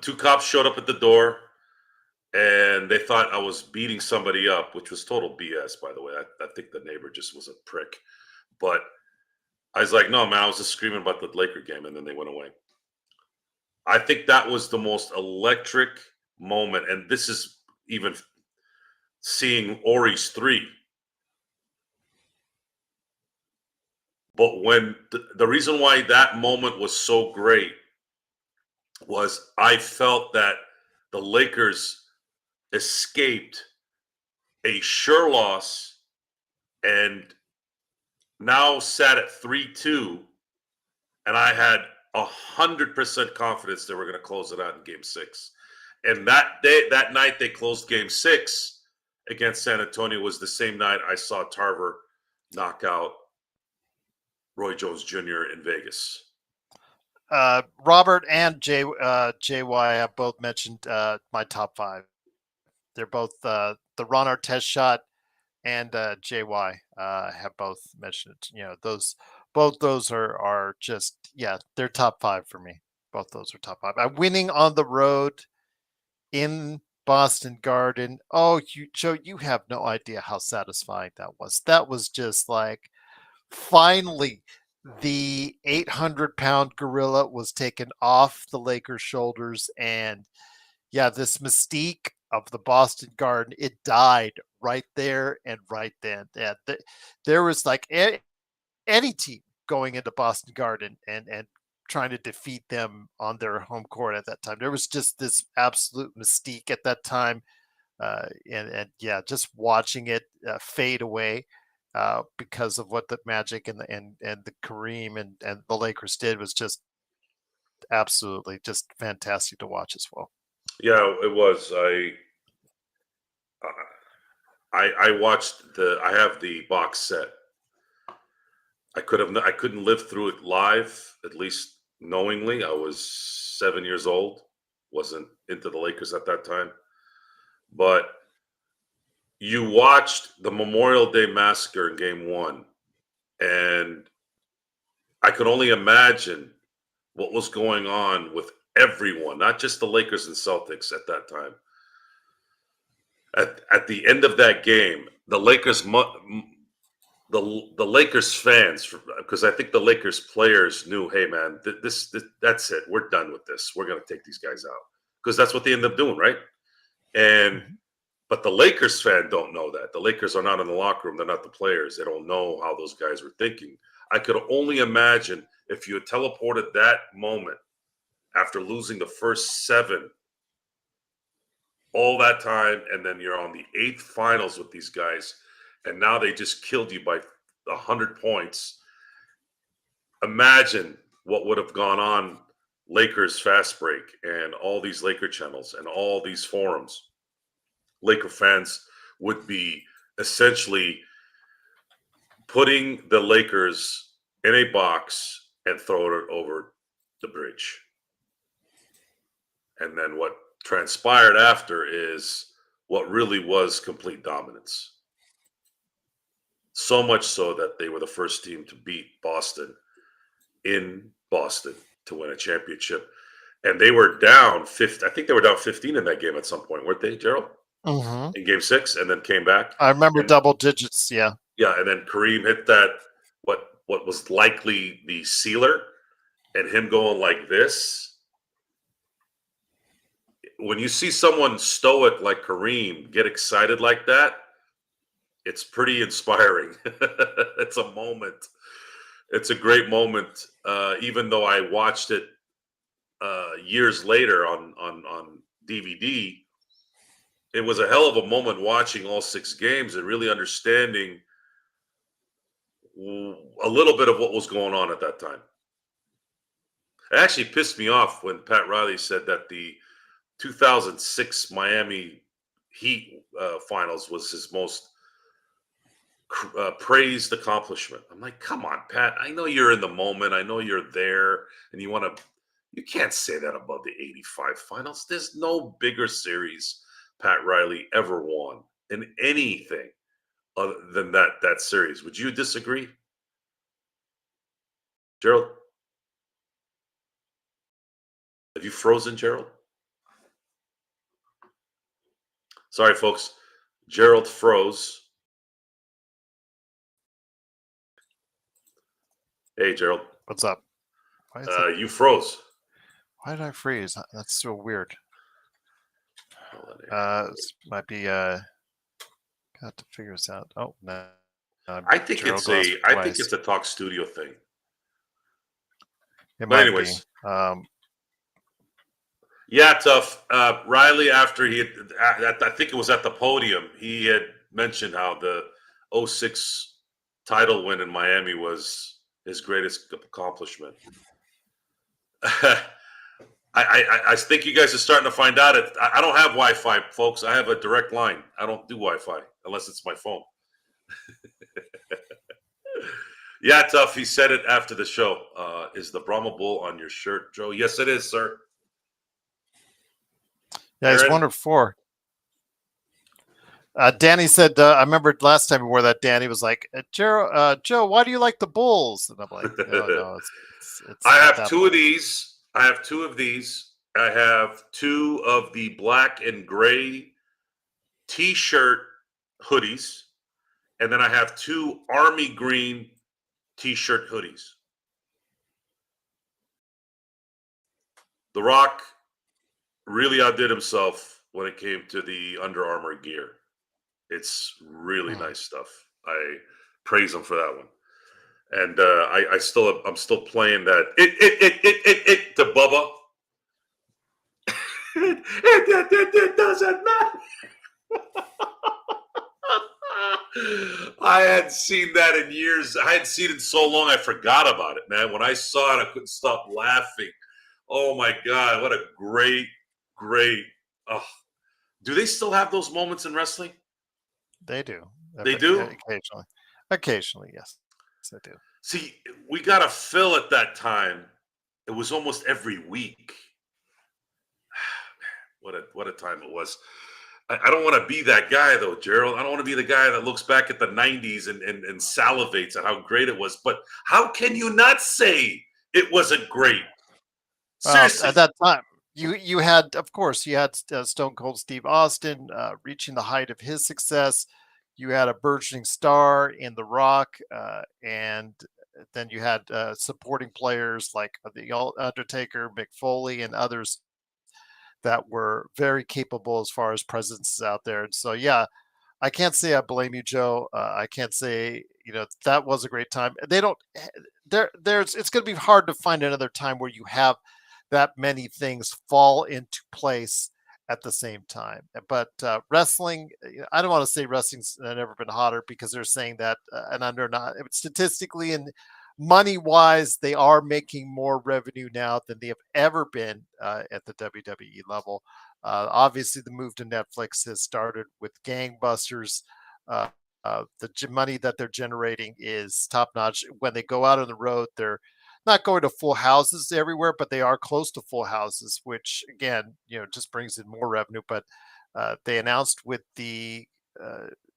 Two cops showed up at the door and they thought I was beating somebody up, which was total BS, by the way. I think the neighbor just was a prick. But I was like, no, man, I was just screaming about the Laker game, and then they went away. I think that was the most electric moment. And this is even seeing Ori's 3. But when the reason why that moment was so great was I felt that the Lakers escaped a sure loss and now sat at 3-2, and I had 100% confidence they were going to close it out in Game 6. And that night they closed Game 6 against San Antonio was the same night I saw Tarver knock out Roy Jones Jr. in Vegas. Robert and JY have both mentioned my top 5. They're both the Ron Artest shot and JY have both mentioned it. Both those are just they're top 5 for me. Both those are top 5. Winning on the road in Boston Garden. Oh, Joe, you have no idea how satisfying that was. That was just like finally the 800-pound gorilla was taken off the Lakers' shoulders, and this mystique of the Boston Garden, it died right there and right then. There was like any team going into Boston Garden and trying to defeat them on their home court at that time. There was just this absolute mystique at that time, just watching it fade away because of what the Magic and the Kareem and the Lakers did was just absolutely just fantastic to watch as well. Yeah, it was. I watched I have the box set. I couldn't live through it live, at least knowingly. I was 7 years old, wasn't into the Lakers at that time. But you watched the Memorial Day Massacre in Game 1, and I could only imagine what was going on with everyone, not just the Lakers and Celtics at that time. At the end of that game, the Lakers fans, because I think the Lakers players knew, hey man, that's it. We're done with this. We're gonna take these guys out because that's what they end up doing, right? And but the Lakers fan don't know that. The Lakers are not in the locker room. They're not the players. They don't know how those guys were thinking. I could only imagine if you had teleported that moment after losing the first 7 all that time, and then you're on the 8th finals with these guys, and now they just killed you by 100 points. Imagine what would have gone on Lakers Fast Break and all these Laker channels and all these forums. Laker fans would be essentially putting the Lakers in a box and throwing it over the bridge. And then what transpired after is what really was complete dominance. So much so that they were the first team to beat Boston in Boston to win a championship. And they were down 50. I think they were down 15 in that game at some point, weren't they, Gerald? Mm-hmm. In game 6, and then came back. I remember double digits. Yeah. Yeah, and then Kareem hit that what was likely the sealer, and him going like this. When you see someone stoic like Kareem get excited like that, it's pretty inspiring. It's a moment. It's a great moment. Even though I watched it years later on DVD, it was a hell of a moment watching all 6 games and really understanding a little bit of what was going on at that time. It actually pissed me off when Pat Riley said that the 2006 Miami Heat finals was his most praised accomplishment. I'm like, come on, Pat. I know you're in the moment. I know you're there, and you can't say that about the 85 finals. There's no bigger series Pat Riley ever won in anything other than that series. Would you disagree, Gerald? Have you frozen, Gerald? Sorry, folks. Gerald froze. Hey, Gerald. What's up? You froze. Why did I freeze? That's so weird. Might be got to figure this out. Oh no. I think Gerald it's a Talk Studio thing. It But might anyways. be. Yeah, tough. Riley, after I think it was at the podium, he had mentioned how the 06 title win in Miami was his greatest accomplishment. I think you guys are starting to find out. I don't have Wi-Fi, folks. I have a direct line. I don't do Wi-Fi unless it's my phone. Yeah, tough. He said it after the show. Is the Brahma Bull on your shirt, Joe? Yes, it is, sir. Yeah, he's 1 of 4. Danny said, I remember last time we wore that, Danny was like, Joe, why do you like the Bulls? And I'm like, no, it's I have 2 of these. I have 2 of these. I have 2 of the black and gray T-shirt hoodies. And then I have 2 army green T-shirt hoodies. The Rock really outdid himself when it came to the Under Armour gear. It's really nice stuff. I praise him for that one. And I'm still playing that it to Bubba. It doesn't matter. I hadn't seen that in years. I hadn't seen it so long I forgot about it, man. When I saw it, I couldn't stop laughing. Oh my God, what a great. Do they still have those moments in wrestling? They do. They do? Occasionally, yes. Yes, they do. See, we got a Phil at that time. It was almost every week. What a time it was. I don't want to be that guy, though, Gerald. I don't want to be the guy that looks back at the 90s and salivates at how great it was. But how can you not say it wasn't great? Seriously. At that time, you had, of course, you had Stone Cold Steve Austin reaching the height of his success. You had a burgeoning star in The Rock, and then you had supporting players like the Undertaker, Mick Foley, and others that were very capable as far as presences out there. And so, yeah, I can't say I blame you, Joe. I can't say that was a great time. They don't. There's. It's going to be hard to find another time where you have that many things fall into place at the same time. But wrestling, I don't want to say wrestling's never been hotter because they're saying that, and under not statistically and money wise, they are making more revenue now than they have ever been at the WWE level. Obviously, the move to Netflix has started with gangbusters. Uh, money that they're generating is top notch. When they go out on the road, they're not going to full houses everywhere, but they are close to full houses, which again, just brings in more revenue. But they announced with the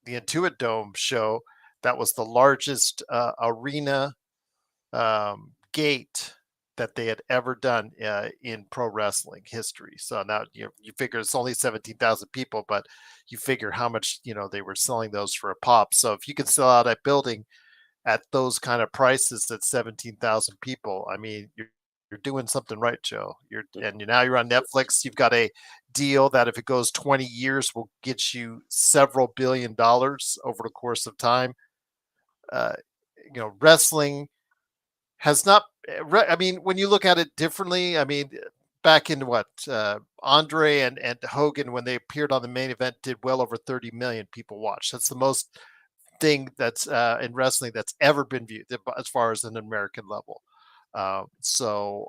Intuit Dome show that was the largest arena gate that they had ever done in pro wrestling history. So now you figure it's only 17,000 people, but you figure how much they were selling those for a pop. So if you can sell out a building at those kind of prices at 17,000 people, I mean you're doing something right, Joe. Now you're on Netflix. You've got a deal that if it goes 20 years will get you several $billion over the course of time. Uh, wrestling has not. I mean, when you look at it differently, I mean, back in what Andre and Hogan when they appeared on the main event did well over 30 million people watch. That's the most thing that's in wrestling that's ever been viewed as far as an American level. So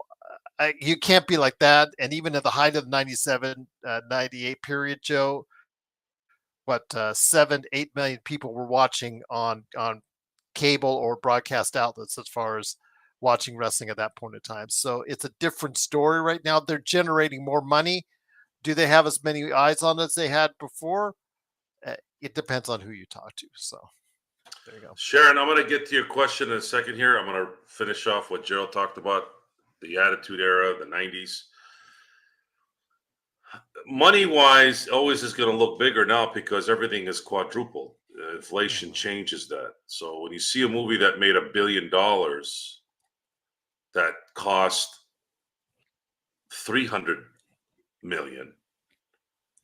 you can't be like that. And even at the height of the 97, 98 period, Joe, what 7, 8 million people were watching on cable or broadcast outlets as far as watching wrestling at that point in time. So it's a different story right now. They're generating more money. Do they have as many eyes on it as they had before? It depends on who you talk to. So there you go. Sharon, I'm going to get to your question in a second here. I'm going to finish off what Gerald talked about, the Attitude Era, the 90s. Money wise, always is going to look bigger now because everything is quadruple. Inflation changes that. So when you see a movie that made $1 billion that cost 300 million,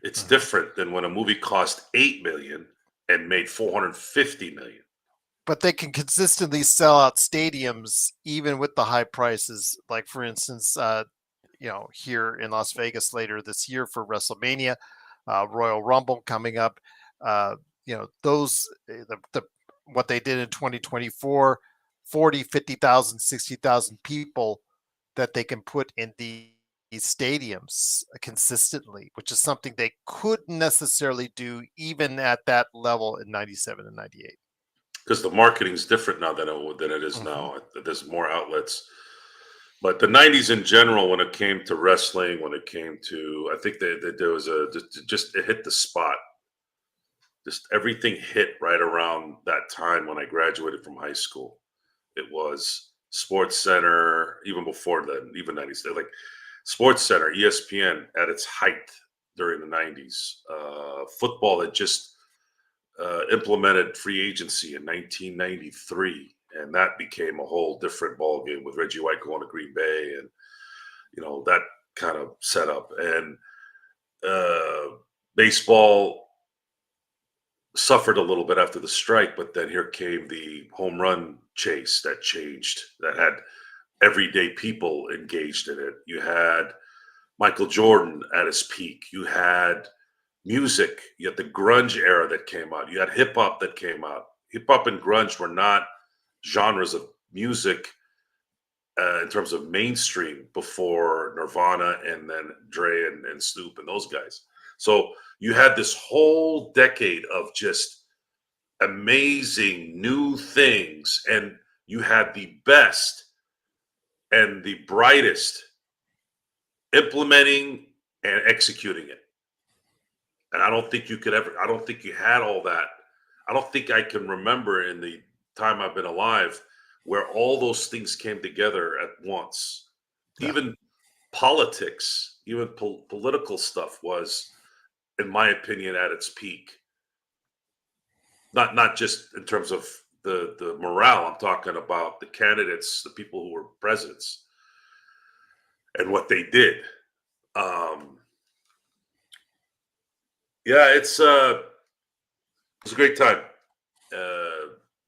it's different than when a movie cost 8 million and made 450 million. But they can consistently sell out stadiums even with the high prices. Like for instance, here in Las Vegas later this year for WrestleMania, Royal Rumble coming up. Those the what they did in 2024, 40, 50,000, 60,000 people that they can put in these stadiums consistently, which is something they couldn't necessarily do even at that level in 97 and 98. Because the marketing is different now than it is Mm-hmm. now. There's more outlets. But the 90s in general, when it came to wrestling, when it came to, I think that there was just it hit the spot. Just everything hit right around that time when I graduated from high school. It was Sports Center, even before then, even 90s, like Sports Center, ESPN at its height during the 90s. Football had just implemented free agency in 1993, and that became a whole different ballgame with Reggie White going to Green Bay, and that kind of set up. And baseball suffered a little bit after the strike, but then here came the home run chase that changed, that had everyday people engaged in it. You had Michael Jordan at his peak. You had music. You had the grunge era that came out. You had hip hop that came out. Hip hop and grunge were not genres of music in terms of mainstream before Nirvana and then Dre and Snoop and those guys. So you had this whole decade of just amazing new things, and you had the best and the brightest implementing and executing it. And I don't think you had all that. I don't think I can remember in the time I've been alive where all those things came together at once. Yeah. Even politics, even political stuff, was, in my opinion, at its peak. Not just in terms of the morale. I'm talking about the candidates, the people who were presidents, and what they did. Yeah, it's a great time.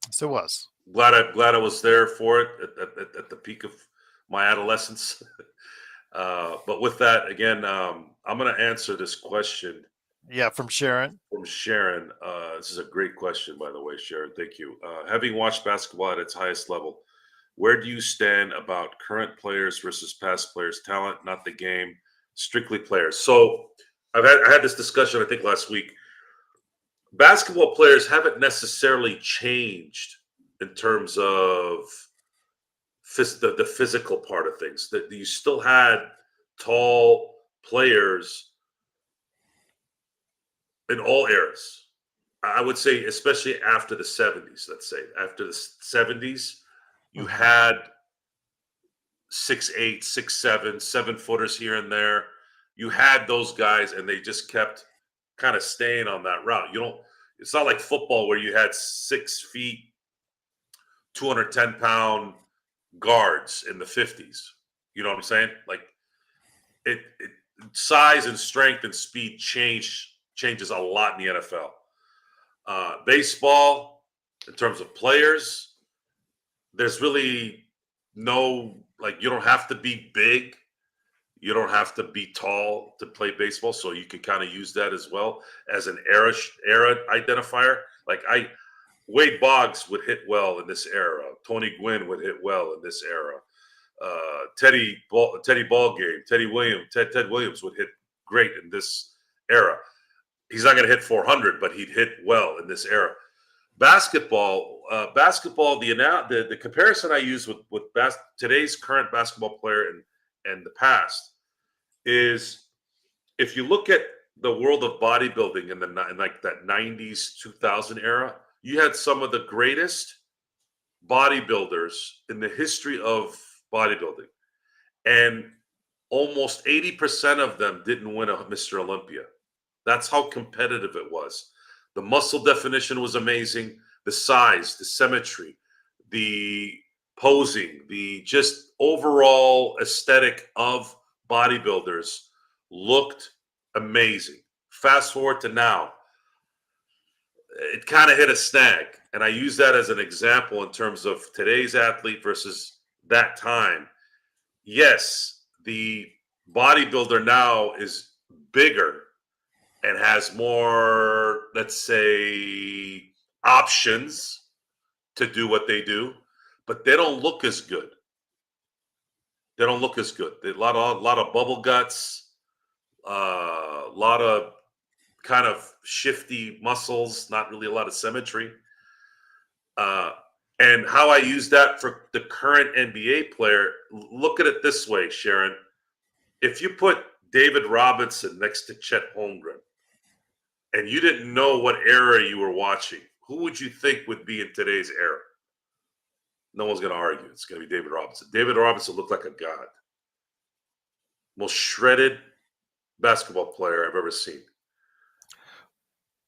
So it was. Glad I was there for it at the peak of my adolescence. But with that, again, I'm going to answer this question Yeah, from Sharon. from Sharon. This is a great question, by the way, Sharon. Thank you. Having watched basketball at its highest level, where do you stand about current players versus past players' talent, not the game, strictly players? So I had this discussion, I think, last week. Basketball players haven't necessarily changed in terms of the physical part of things. That you still had tall players in all eras. I would say, especially after the 70s, let's say. After the 70s, you had 6'8", 6'7", 7-footers here and there. You had those guys, and they just kept kind of staying on that route. It's not like football where you had 6 feet, 210-pound guards in the 50s. You know what I'm saying? Like it size and strength and speed changes a lot in the NFL. Baseball, in terms of players, there's really no, like, you don't have to be big. You don't have to be tall to play baseball, so you can kind of use that as well as an era identifier. Like Wade Boggs would hit well in this era. Tony Gwynn would hit well in this era. Ted Williams would hit great in this era. He's not going to hit 400, but he'd hit well in this era. Basketball, the comparison I use with today's current basketball player and the past is, if you look at the world of bodybuilding in like that 90s 2000 era, you had some of the greatest bodybuilders in the history of bodybuilding, and almost 80% of them didn't win a Mr. Olympia. That's how competitive it was. The muscle definition was amazing, the size, the symmetry, the posing, the just overall aesthetic of bodybuilders looked amazing. Fast forward to now, it kind of hit a snag. And I use that as an example in terms of today's athlete versus that time. Yes, the bodybuilder now is bigger and has more, let's say, options to do what they do, but they don't look as good. They don't look as good. A lot of bubble guts, a lot of kind of shifty muscles, not really a lot of symmetry. And how I use that for the current NBA player, look at it this way, Sharon. If you put David Robinson next to Chet Holmgren, and you didn't know what era you were watching, who would you think would be in today's era? No one's going to argue. It's going to be David Robinson. David Robinson looked like a god. Most shredded basketball player I've ever seen.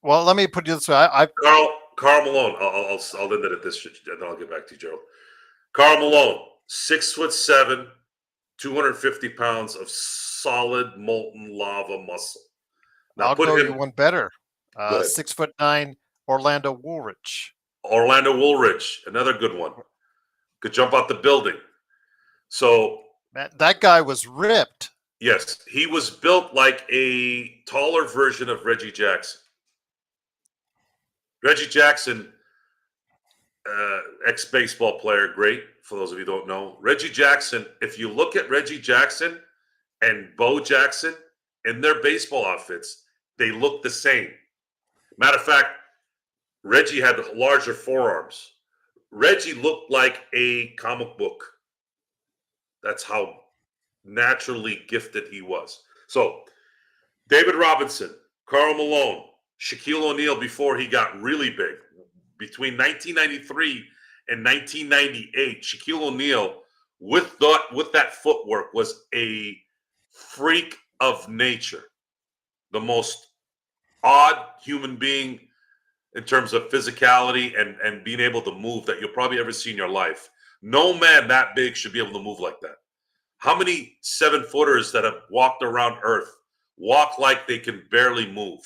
Well, let me put it this way. Karl Malone. I'll end it at this, and then I'll get back to you, Gerald. Karl Malone, 6'7", 250 pounds of solid molten lava muscle. Now I'll go you one better. 6'9", Orlando Woolrich. Orlando Woolrich, another good one. Could jump out the building. So that guy was ripped. Yes, he was built like a taller version of Reggie Jackson. Reggie Jackson, ex-baseball player, great, for those of you who don't know. Reggie Jackson, if you look at Reggie Jackson and Bo Jackson in their baseball outfits, they look the same. Matter of fact, Reggie had larger forearms. Reggie looked like a comic book. That's how naturally gifted he was. So, David Robinson, Karl Malone, Shaquille O'Neal before he got really big. Between 1993 and 1998, Shaquille O'Neal, with that footwork, was a freak of nature, the most odd human being in terms of physicality and being able to move that you'll probably ever see in your life. No man that big should be able to move like that. How many 7-footers that have walked around Earth walk like they can barely move?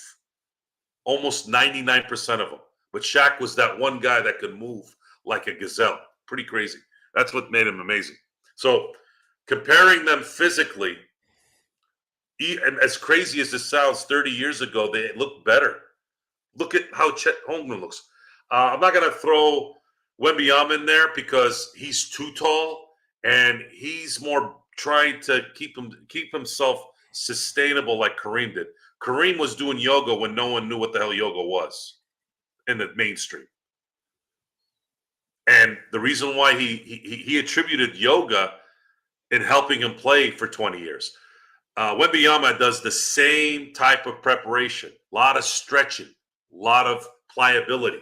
Almost 99% of them. But Shaq was that one guy that could move like a gazelle. Pretty crazy. That's what made him amazing. So comparing them physically, and as crazy as this sounds, 30 years ago, they looked better. Look at how Chet Holmgren looks. I'm not going to throw Wembyama in there because he's too tall and he's more trying to keep himself sustainable like Kareem did. Kareem was doing yoga when no one knew what the hell yoga was in the mainstream. And the reason why he attributed yoga in helping him play for 20 years. Wembyama does the same type of preparation, a lot of stretching, a lot of pliability,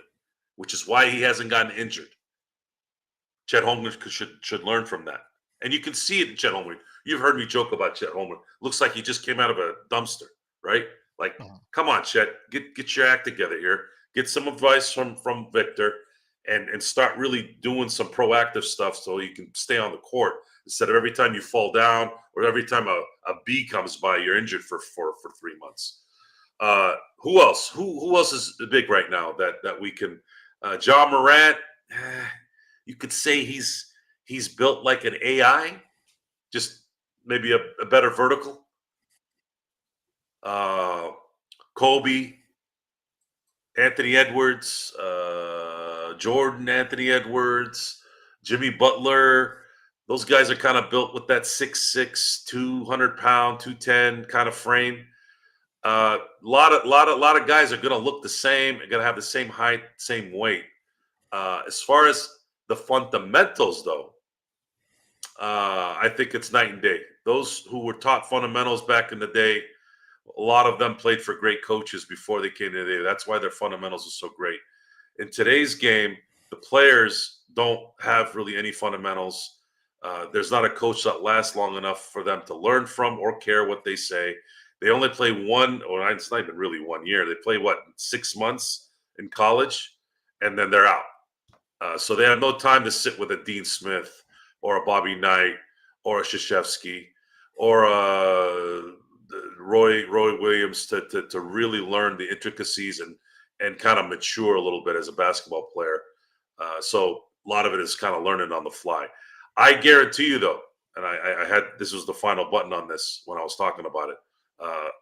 which is why he hasn't gotten injured. Chet Holmgren should learn from that. And you can see it in Chet Holmgren. You've heard me joke about Chet Holmgren. Looks like he just came out of a dumpster, right? Like, come on, Chet, get your act together here. Get some advice from Victor and start really doing some proactive stuff so you can stay on the court instead of every time you fall down or every time a bee comes by, you're injured for 3 months. Who else? Who else is big right now that we can? John Morant. You could say he's built like an AI, just maybe a better vertical. Kobe, Anthony Edwards, Jordan, Anthony Edwards, Jimmy Butler. Those guys are kind of built with that 6'6", 200-pound, 210 kind of frame. A lot of guys are going to look the same, are going to have the same height, same weight. As far as the fundamentals, though, I think it's night and day. Those who were taught fundamentals back in the day, a lot of them played for great coaches before they came to the day. That's why their fundamentals are so great. In today's game, the players don't have really any fundamentals. There's not a coach that lasts long enough for them to learn from or care what they say. They only play one, or it's not even really 1 year. They play, 6 months in college, and then they're out. So they have no time to sit with a Dean Smith or a Bobby Knight or a Krzyzewski or a Roy Williams to really learn the intricacies and kind of mature a little bit as a basketball player. So a lot of it is kind of learning on the fly. I guarantee you, though, and I had this was the final button on this when I was talking about it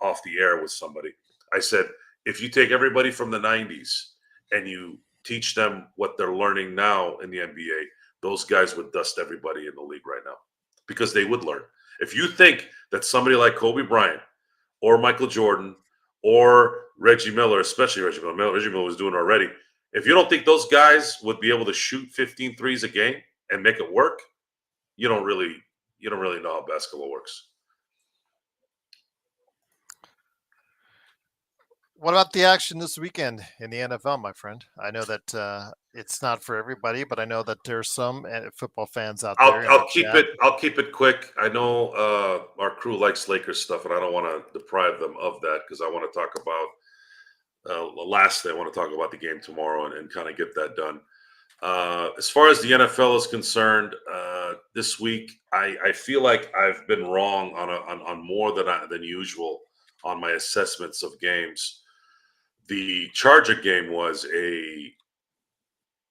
off the air with somebody. I said, if you take everybody from the 90s and you teach them what they're learning now in the NBA, those guys would dust everybody in the league right now because they would learn. If you think that somebody like Kobe Bryant or Michael Jordan or Reggie Miller, especially Reggie Miller was doing it already. If you don't think those guys would be able to shoot 15 threes a game and make it work, you don't really know how basketball works. What about the action this weekend in the NFL, my friend? I know that it's not for everybody, but I know that there's some football fans out there. I'll keep it quick. I know our crew likes Lakers stuff, and I don't want to deprive them of that because I want to talk about lastly, I want to talk about the game tomorrow and kind of get that done. As far as the NFL is concerned, this week I feel like I've been wrong on more than usual on my assessments of games. The Charger game was a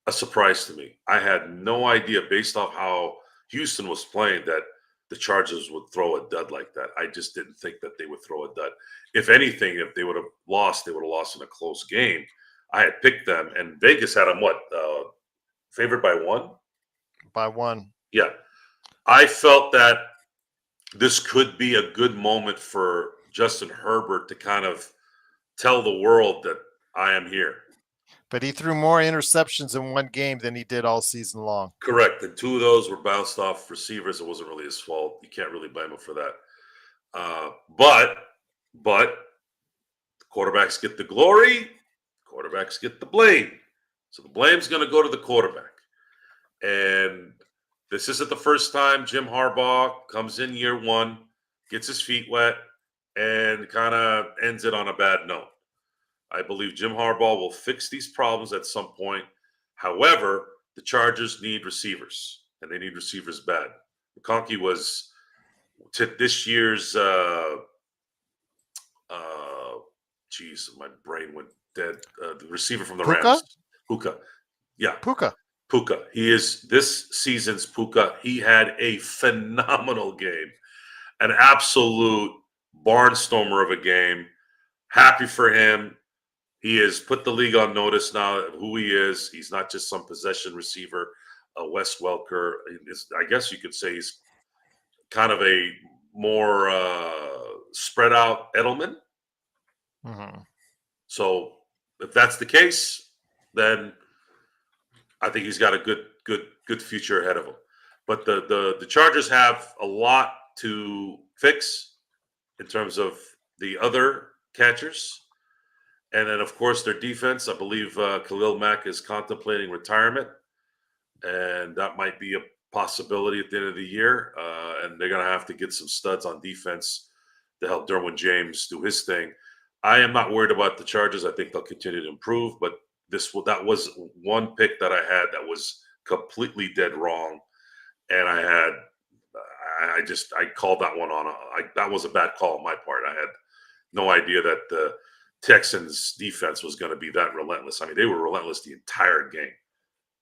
surprise to me. I had no idea, based off how Houston was playing, that the Chargers would throw a dud like that. I just didn't think that they would throw a dud. If anything, if they would have lost, they would have lost in a close game. I had picked them, and Vegas had them favored by one? By one. Yeah. I felt that this could be a good moment for Justin Herbert to kind of tell the world that I am here. But he threw more interceptions in one game than he did all season long. Correct. And 2 of those were bounced off receivers. It wasn't really his fault. You can't really blame him for that. But the quarterbacks get the glory. Quarterbacks get the blame. So the blame's going to go to the quarterback. And this isn't the first time Jim Harbaugh comes in year one gets his feet wet, and kind of ends it on a bad note. I believe Jim Harbaugh will fix these problems at some point. However, the Chargers need receivers, and they need receivers bad. McConkey was to this year's geez, my brain went dead. The receiver from the Puka? Rams, Puka. Yeah, Puka. Puka. He is this season's Puka. He had a phenomenal game, an absolute barnstormer of a game. Happy for him. He has put the league on notice now of who he is. He's not just some possession receiver, Wes Welker. I guess you could say he's kind of a more spread out Edelman. Mm-hmm. So if that's the case, then I think he's got a good future ahead of him. But the Chargers have a lot to fix in terms of the other catchers. And then, of course, their defense. I believe Khalil Mack is contemplating retirement, and that might be a possibility at the end of the year. And they're going to have to get some studs on defense to help Derwin James do his thing. I am not worried about the Chargers. I think they'll continue to improve, but that was one pick that I had that was completely dead wrong, and I called that one on. That was a bad call on my part. I had no idea that the Texans defense was going to be that relentless. I mean, they were relentless the entire game.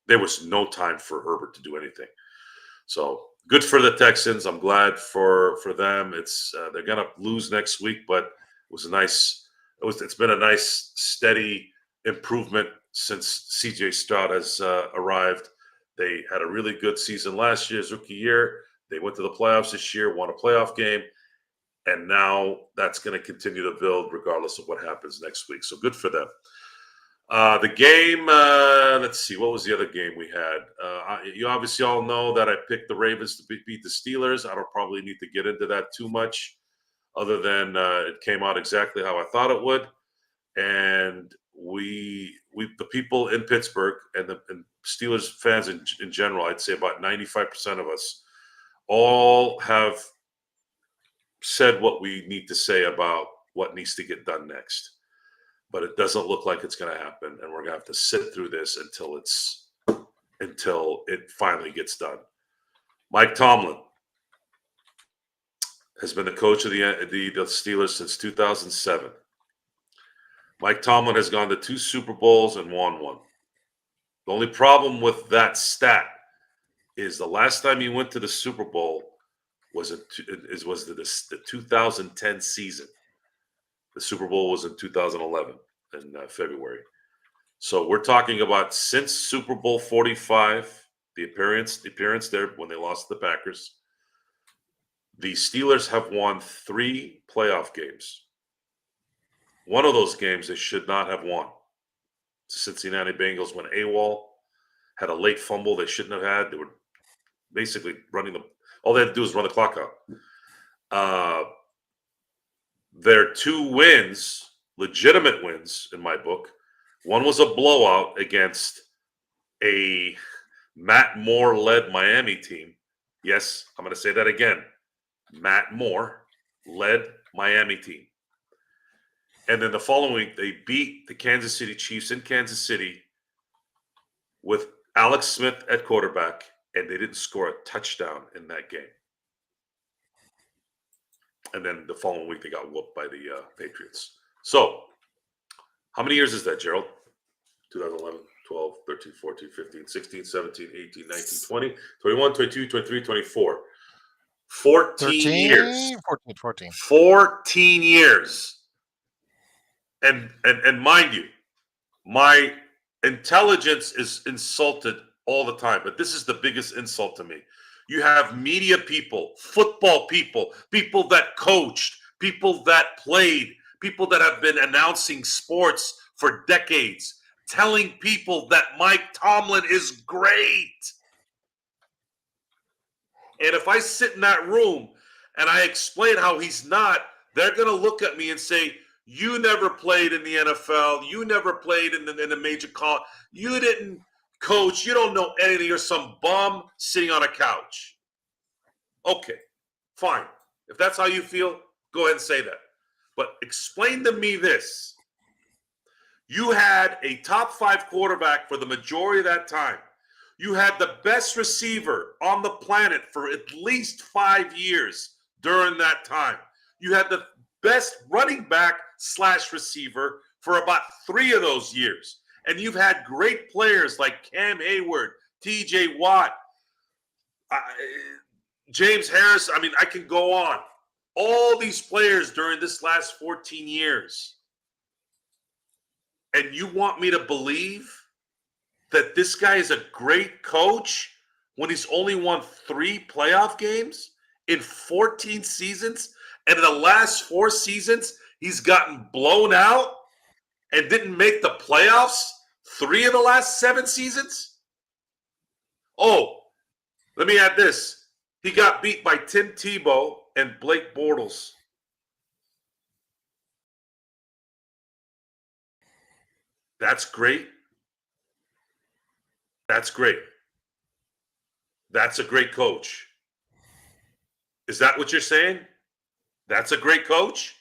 There was no time for Herbert to do anything. So good for the Texans. I'm glad for them. It's they're going to lose next week, but it was a nice. It's been a nice steady improvement since C.J. Stroud has arrived. They had a really good season last year, his rookie year. They went to the playoffs this year, won a playoff game. And now that's going to continue to build regardless of what happens next week. So good for them. The game, let's see, what was the other game we had? You obviously all know that I picked the Ravens to beat the Steelers. I don't probably need to get into that too much other than it came out exactly how I thought it would. And the people in Pittsburgh and Steelers fans in general, I'd say about 95% of us all have said what we need to say about what needs to get done next. But it doesn't look like it's going to happen, and we're going to have to sit through this until it finally gets done. Mike Tomlin has been the coach of the Steelers since 2007. Mike Tomlin has gone to 2 Super Bowls and won 1. The only problem with that stat is the last time he went to the Super Bowl was the 2010 season. The Super Bowl was in 2011 in February. So we're talking about since Super Bowl 45, the appearance there when they lost to the Packers. The Steelers have won 3 playoff games. One of those games they should not have won. The Cincinnati Bengals went AWOL, had a late fumble they shouldn't have had. They were basically all they had to do was run the clock out. Their 2 wins, legitimate wins in my book. One was a blowout against a Matt Moore-led Miami team. Yes, I'm going to say that again. Matt Moore-led Miami team. And then the following week, they beat the Kansas City Chiefs in Kansas City with Alex Smith at quarterback, and they didn't score a touchdown in that game. And then the following week, they got whooped by the Patriots. So, how many years is that, Gerald? 2011, 12, 13, 14, 15, 16, 17, 18, 19, 20, 21, 22, 23, 24. 14 years. 14. 14 years. And mind you, my intelligence is insulted all the time, but this is the biggest insult to me. You have media people, football people, people that coached, people that played, people that have been announcing sports for decades, telling people that Mike Tomlin is great. And if I sit in that room and I explain how he's not, they're going to look at me and say, you never played in the NFL. You never played in the major college. You didn't coach. You don't know anything. You're some bum sitting on a couch. Okay, fine. If that's how you feel, go ahead and say that. But explain to me this. You had a top 5 quarterback for the majority of that time. You had the best receiver on the planet for at least 5 years during that time. You had the best running back / receiver for about 3 of those years. And you've had great players like Cam Hayward, TJ Watt, James Harris. I mean, I can go on. All these players during this last 14 years. And you want me to believe that this guy is a great coach when he's only won 3 playoff games in 14 seasons? And in the last 4 seasons, he's gotten blown out and didn't make the playoffs 3 of the last 7 seasons? Oh, let me add this. He got beat by Tim Tebow and Blake Bortles. That's great. That's great. That's a great coach. Is that what you're saying? That's a great coach?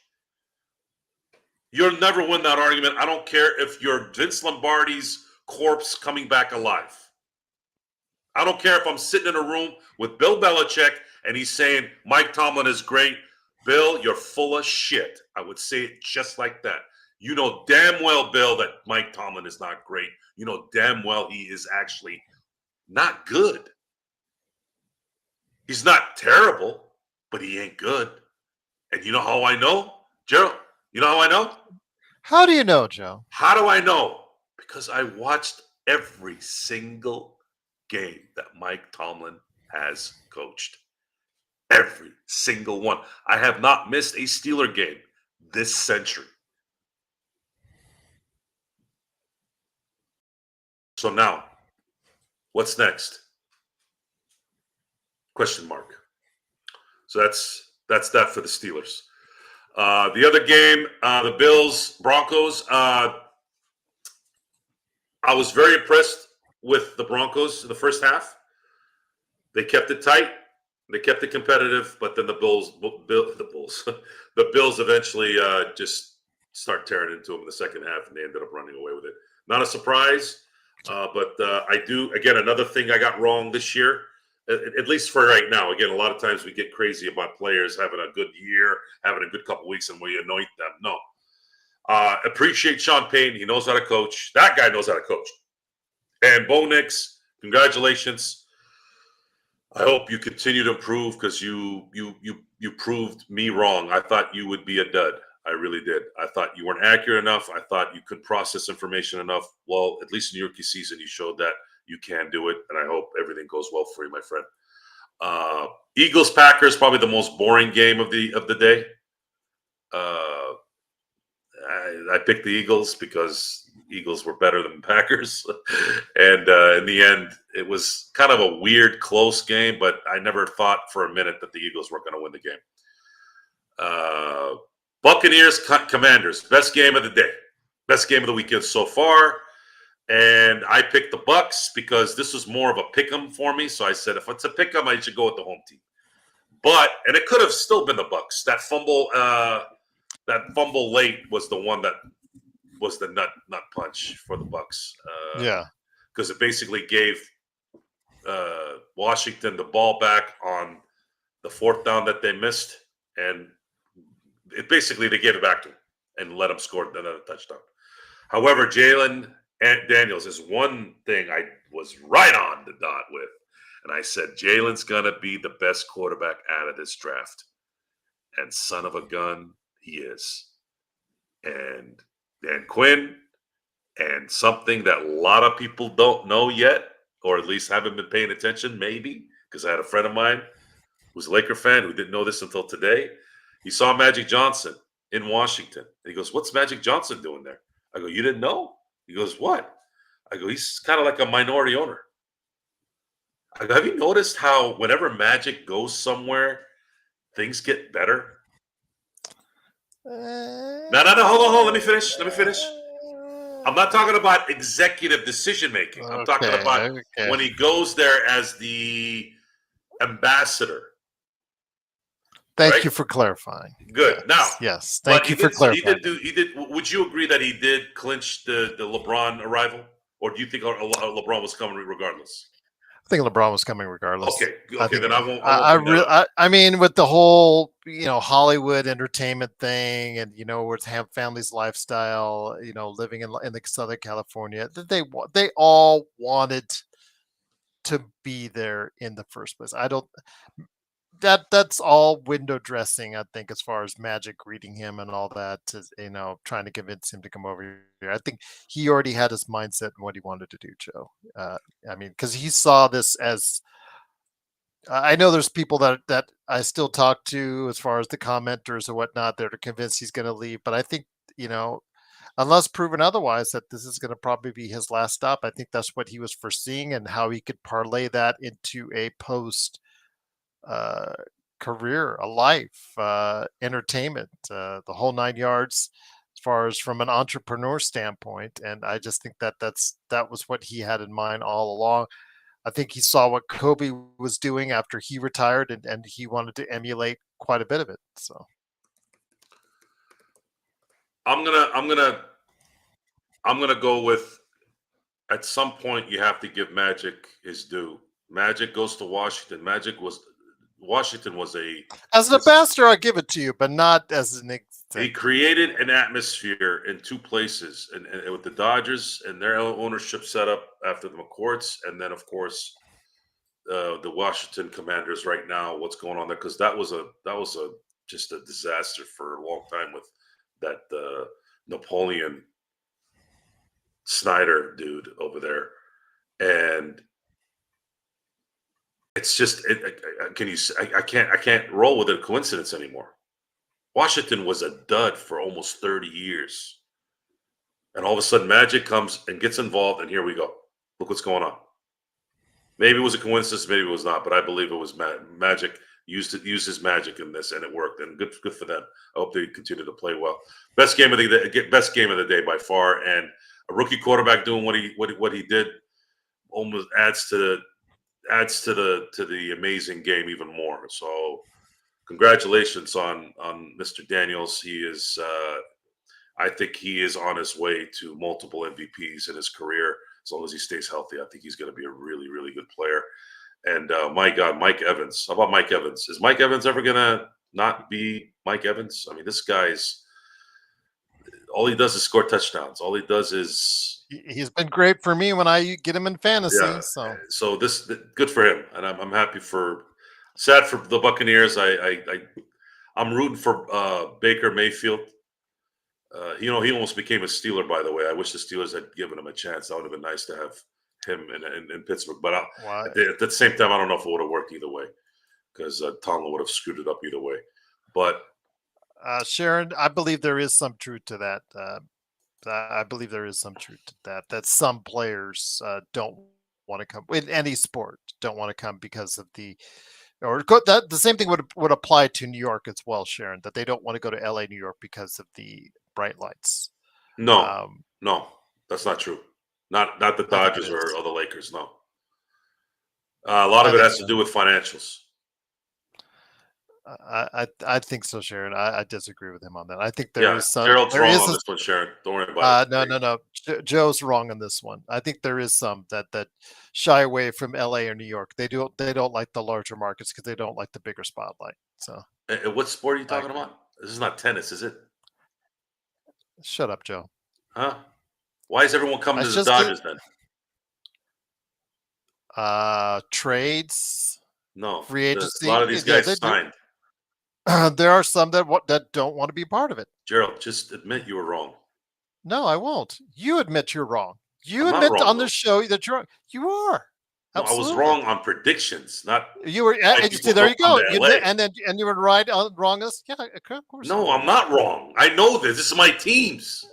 You'll never win that argument. I don't care if you're Vince Lombardi's corpse coming back alive. I don't care if I'm sitting in a room with Bill Belichick and he's saying Mike Tomlin is great. Bill, you're full of shit. I would say it just like that. You know damn well, Bill, that Mike Tomlin is not great. You know damn well he is actually not good. He's not terrible, but he ain't good. And you know how I know, Gerald? You know how I know? How do you know, Joe? How do I know? Because I watched every single game that Mike Tomlin has coached. Every single one. I have not missed a Steeler game this century. So now, what's next? Question mark. So that's that for the Steelers. The other game, the Bills-Broncos. I was very impressed with the Broncos in the first half. They kept it tight. They kept it competitive, but then the Bills eventually just start tearing into them in the second half, and they ended up running away with it. Not a surprise, but I do, again, another thing I got wrong this year, at least for right now. Again, a lot of times we get crazy about players having a good year, having a good couple weeks, and we anoint them. No. Appreciate Sean Payton. He knows how to coach. That guy knows how to coach. And Bo Nix, congratulations. I hope you continue to improve because you proved me wrong. I thought you would be a dud. I really did. I thought you weren't accurate enough. I thought you couldn't process information enough. Well, at least in your rookie season, you showed that you can do it, and I hope everything goes well for you, my friend. Eagles-Packers, probably the most boring game of the day. I picked the Eagles because Eagles were better than Packers. And in the end, it was kind of a weird, close game, but I never thought for a minute that the Eagles were going to win the game. Buccaneers, Commanders, best game of the day. Best game of the weekend so far. And I picked the Bucs because this was more of a pick'em for me. So I said, if it's a pick'em, I should go with the home team. And it could have still been the Bucs. That fumble late was the one that was the nut punch for the Bucs. Yeah, because it basically gave Washington the ball back on the 4th down that they missed, and they gave it back to him and let him score another touchdown. However, Jalen Daniels is one thing I was right on the dot with, and I said Jalen's gonna be the best quarterback out of this draft, and son of a gun, he is. And Dan Quinn, and something that a lot of people don't know yet, or at least haven't been paying attention, maybe, because I had a friend of mine who's a Laker fan who didn't know this until today. He saw Magic Johnson in Washington. And he goes, what's Magic Johnson doing there? I go, you didn't know? He goes, what? I go, he's kind of like a minority owner. I go, have you noticed how whenever Magic goes somewhere, things get better? No, hold on. Let me finish. I'm not talking about executive decision making. I'm talking about when he goes there as the ambassador. Thank right? you for clarifying. Good. Now, Yes. but Thank you for clarifying. he did. Would you agree that he did clinch the LeBron arrival, or do you think LeBron was coming regardless? I think LeBron was coming regardless. Okay, I okay, think then I won't bring that up. I mean, with the whole Hollywood entertainment thing, and with family's lifestyle, living in the Southern California, that they all wanted to be there in the first place. I don't that's all window dressing, I think, as far as Magic greeting him and all that, trying to convince him to come over here. I think he already had his mindset and what he wanted to do, Joe. I mean, because he saw this as I know there's people that I still talk to as far as the commenters or whatnot that are convinced he's going to leave, but I think you know unless proven otherwise, that this is going to probably be his last stop. I think that's what he was foreseeing and how he could parlay that into a post uh, career, a life, entertainment, the whole 9 yards, as far as from an entrepreneur standpoint. And I just think that was what he had in mind all along. I think he saw what Kobe was doing after he retired, and he wanted to emulate quite a bit of it. So I'm gonna I'm gonna I'm gonna go with at some point you have to give Magic his due. Magic goes to Washington. Washington was a as an this ambassador, I give it to you, but not as an he executive. created an atmosphere in two places, and with the Dodgers and their ownership set up after the McCourts, and then of course the Washington Commanders right now. What's going on there? Because that was a just a disaster for a long time with that Napoleon Snyder dude over there, and it's just can you? I can't roll with a coincidence anymore. Washington was a dud for almost 30 years. And all of a sudden, Magic comes and gets involved, and here we go. Look what's going on. Maybe it was a coincidence, maybe it was not, but I believe it was Magic used his magic in this, and it worked. And good for them. I hope they continue to play well. Best game of the day by far, and a rookie quarterback doing what he did almost adds to the amazing game even more. So congratulations on Mr. Daniels. He is. I think he is on his way to multiple MVPs in his career. As long as he stays healthy, I think he's going to be a really, really good player. And my God, Mike Evans. How about Mike Evans? Is Mike Evans ever going to not be Mike Evans? I mean, this guy's all he does is score touchdowns. All he does is He's been great for me when I get him in yeah. fantasy. So So good for him, and I'm happy for. Sad for the Buccaneers. I'm rooting for Baker Mayfield. He almost became a Steeler, by the way. I wish the Steelers had given him a chance. That would have been nice to have him in Pittsburgh. But why, at the same time, I don't know if it would have worked either way because Tomlin would have screwed it up either way. But Sharon, I believe there is some truth to that. I believe there is some truth to that. That some players don't want to come in any sport. Don't want to come because of that. The same thing would apply to New York as well, Sharon. That they don't want to go to L.A., New York because of the bright lights. no, Um, no, that's not true. Not the I think it Dodgers is. or the Lakers. No, a lot of I it think has to so. do with financials. I think so, Sharon. I disagree with him on that. I think there Yeah, is some. Gerald's There wrong is on a this one, Sharon. Don't worry about it. No, no, no. Joe's wrong on this one. I think there is some that shy away from LA or New York. They don't like the larger markets because they don't like the bigger spotlight. So What sport are you I talking agree. about? This is not tennis, is it? Shut up, Joe. Huh? Why is everyone coming to It's the just Dodgers then? trades, No, free a lot agency. of these Yeah, guys signed. there are some that don't want to be part of it. Gerald, just admit you were wrong. No, I won't. You admit you're wrong. You I'm not admit wrong on though. this show that you're wrong. You are. No, I was Absolutely. wrong on predictions, not You were, why and you see, people there don't you come go. to You admit, LA. and you were right on wrong. Yeah, of course you No, were. I'm not wrong. I know this. This is my teams.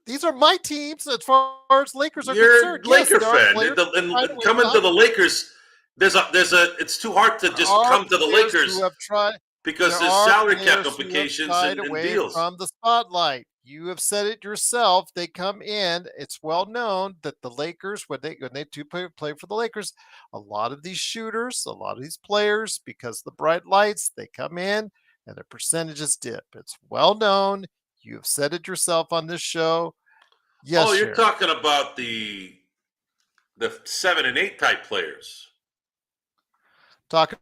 These are my teams as far as Lakers are You're concerned. a Yes, Laker there are fan, players who tried and away coming to from. the Lakers, there's a. It's too hard to There just are come to the players who Lakers have tried. because There there's are salary cap players who have implications shied and away deals. from the spotlight. You have said it yourself. They come in. It's well known that the Lakers, when they do play for the Lakers, a lot of these shooters, a lot of these players, because the bright lights, they come in. and their percentages dip. It's well known. You have said it yourself on this show. Yes, Oh, you're Sharon. talking about the 7 and 8 type players. Talking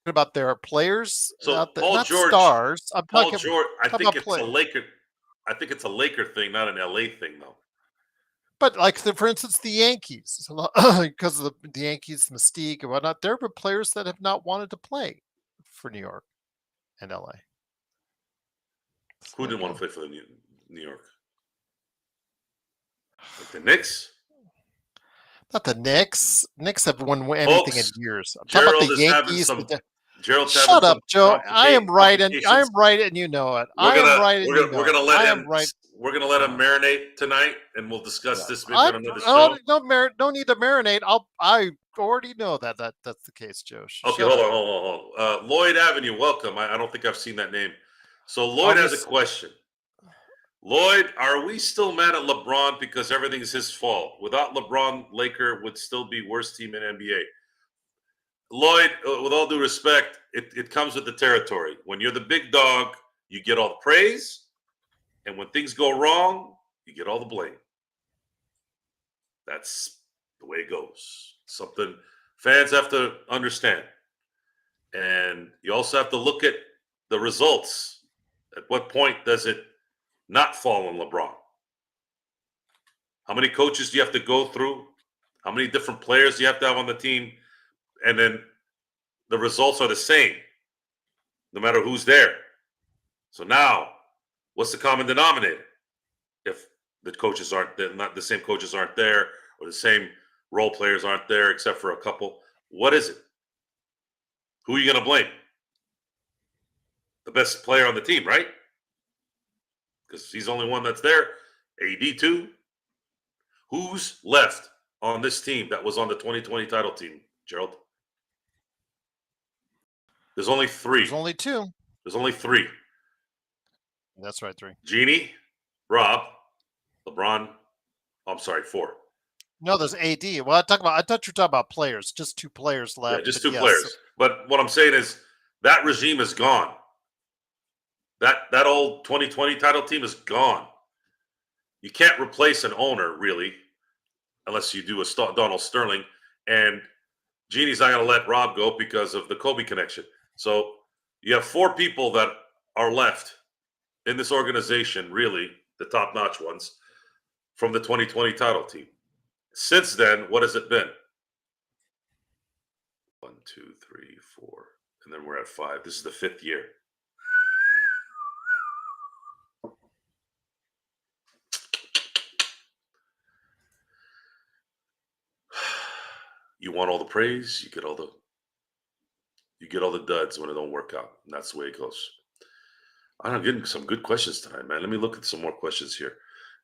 about their players, So not stars. I'm Paul talking George. I think about it's a play. Laker. I think it's a Laker thing, not an LA thing, though. But like, for instance, the Yankees, because of the Yankees mystique and whatnot, there have been players that have not wanted to play for New York and LA. Who didn't want to play for the New York? Like the Knicks? Not the Knicks. Knicks have won anything in Folks, years. I'm talking about Gerald the is having Yankees. some. Gerald's having Shut up, some Joe. I am right, and complications. you know it. We're I am gonna right, and you we're know gonna it. let I am him. right. We're gonna let him marinate tonight, and we'll discuss Yeah. this maybe on another show. No need to marinate. I already know that's the case, Joe. Okay, Shut hold up. on, hold on. Lloyd Avenue, welcome. I don't think I've seen that name. So Lloyd has a question. Lloyd, are we still mad at LeBron because everything's his fault? Without LeBron, Laker would still be worst team in NBA. Lloyd, with all due respect, it comes with the territory. When you're the big dog, you get all the praise, and when things go wrong, you get all the blame. That's the way it goes. Something fans have to understand. And you also have to look at the results. At what point does it not fall on LeBron? How many coaches do you have to go through? How many different players do you have to have on the team? And then the results are the same, no matter who's there. So now, what's the common denominator? If the coaches aren't not the same coaches aren't there, or the same role players aren't there, except for a couple, what is it? Who are you going to blame? The best player on the team, right? Because he's the only one that's there. AD too. Who's left on this team that was on the 2020 title team, Gerald? There's only three. There's only two. There's only three. That's right, three. Jeannie, Rob, LeBron. I'm sorry, four. No, there's AD. Well, I thought you were talking about players. Just two players left. Yeah, just two players. But what I'm saying is that regime is gone. That old 2020 title team is gone. You can't replace an owner, really, unless you do a Donald Sterling. And Jeannie's not going to let Rob go because of the Kobe connection. So you have four people that are left in this organization, really, the top-notch ones, from the 2020 title team. Since then, what has it been? 1, 2, 3, 4, and then we're at 5. This is the 5th year. You want all the praise, you get all the duds when it don't work out. And that's the way it goes. I'm getting some good questions tonight, man. Let me look at some more questions here.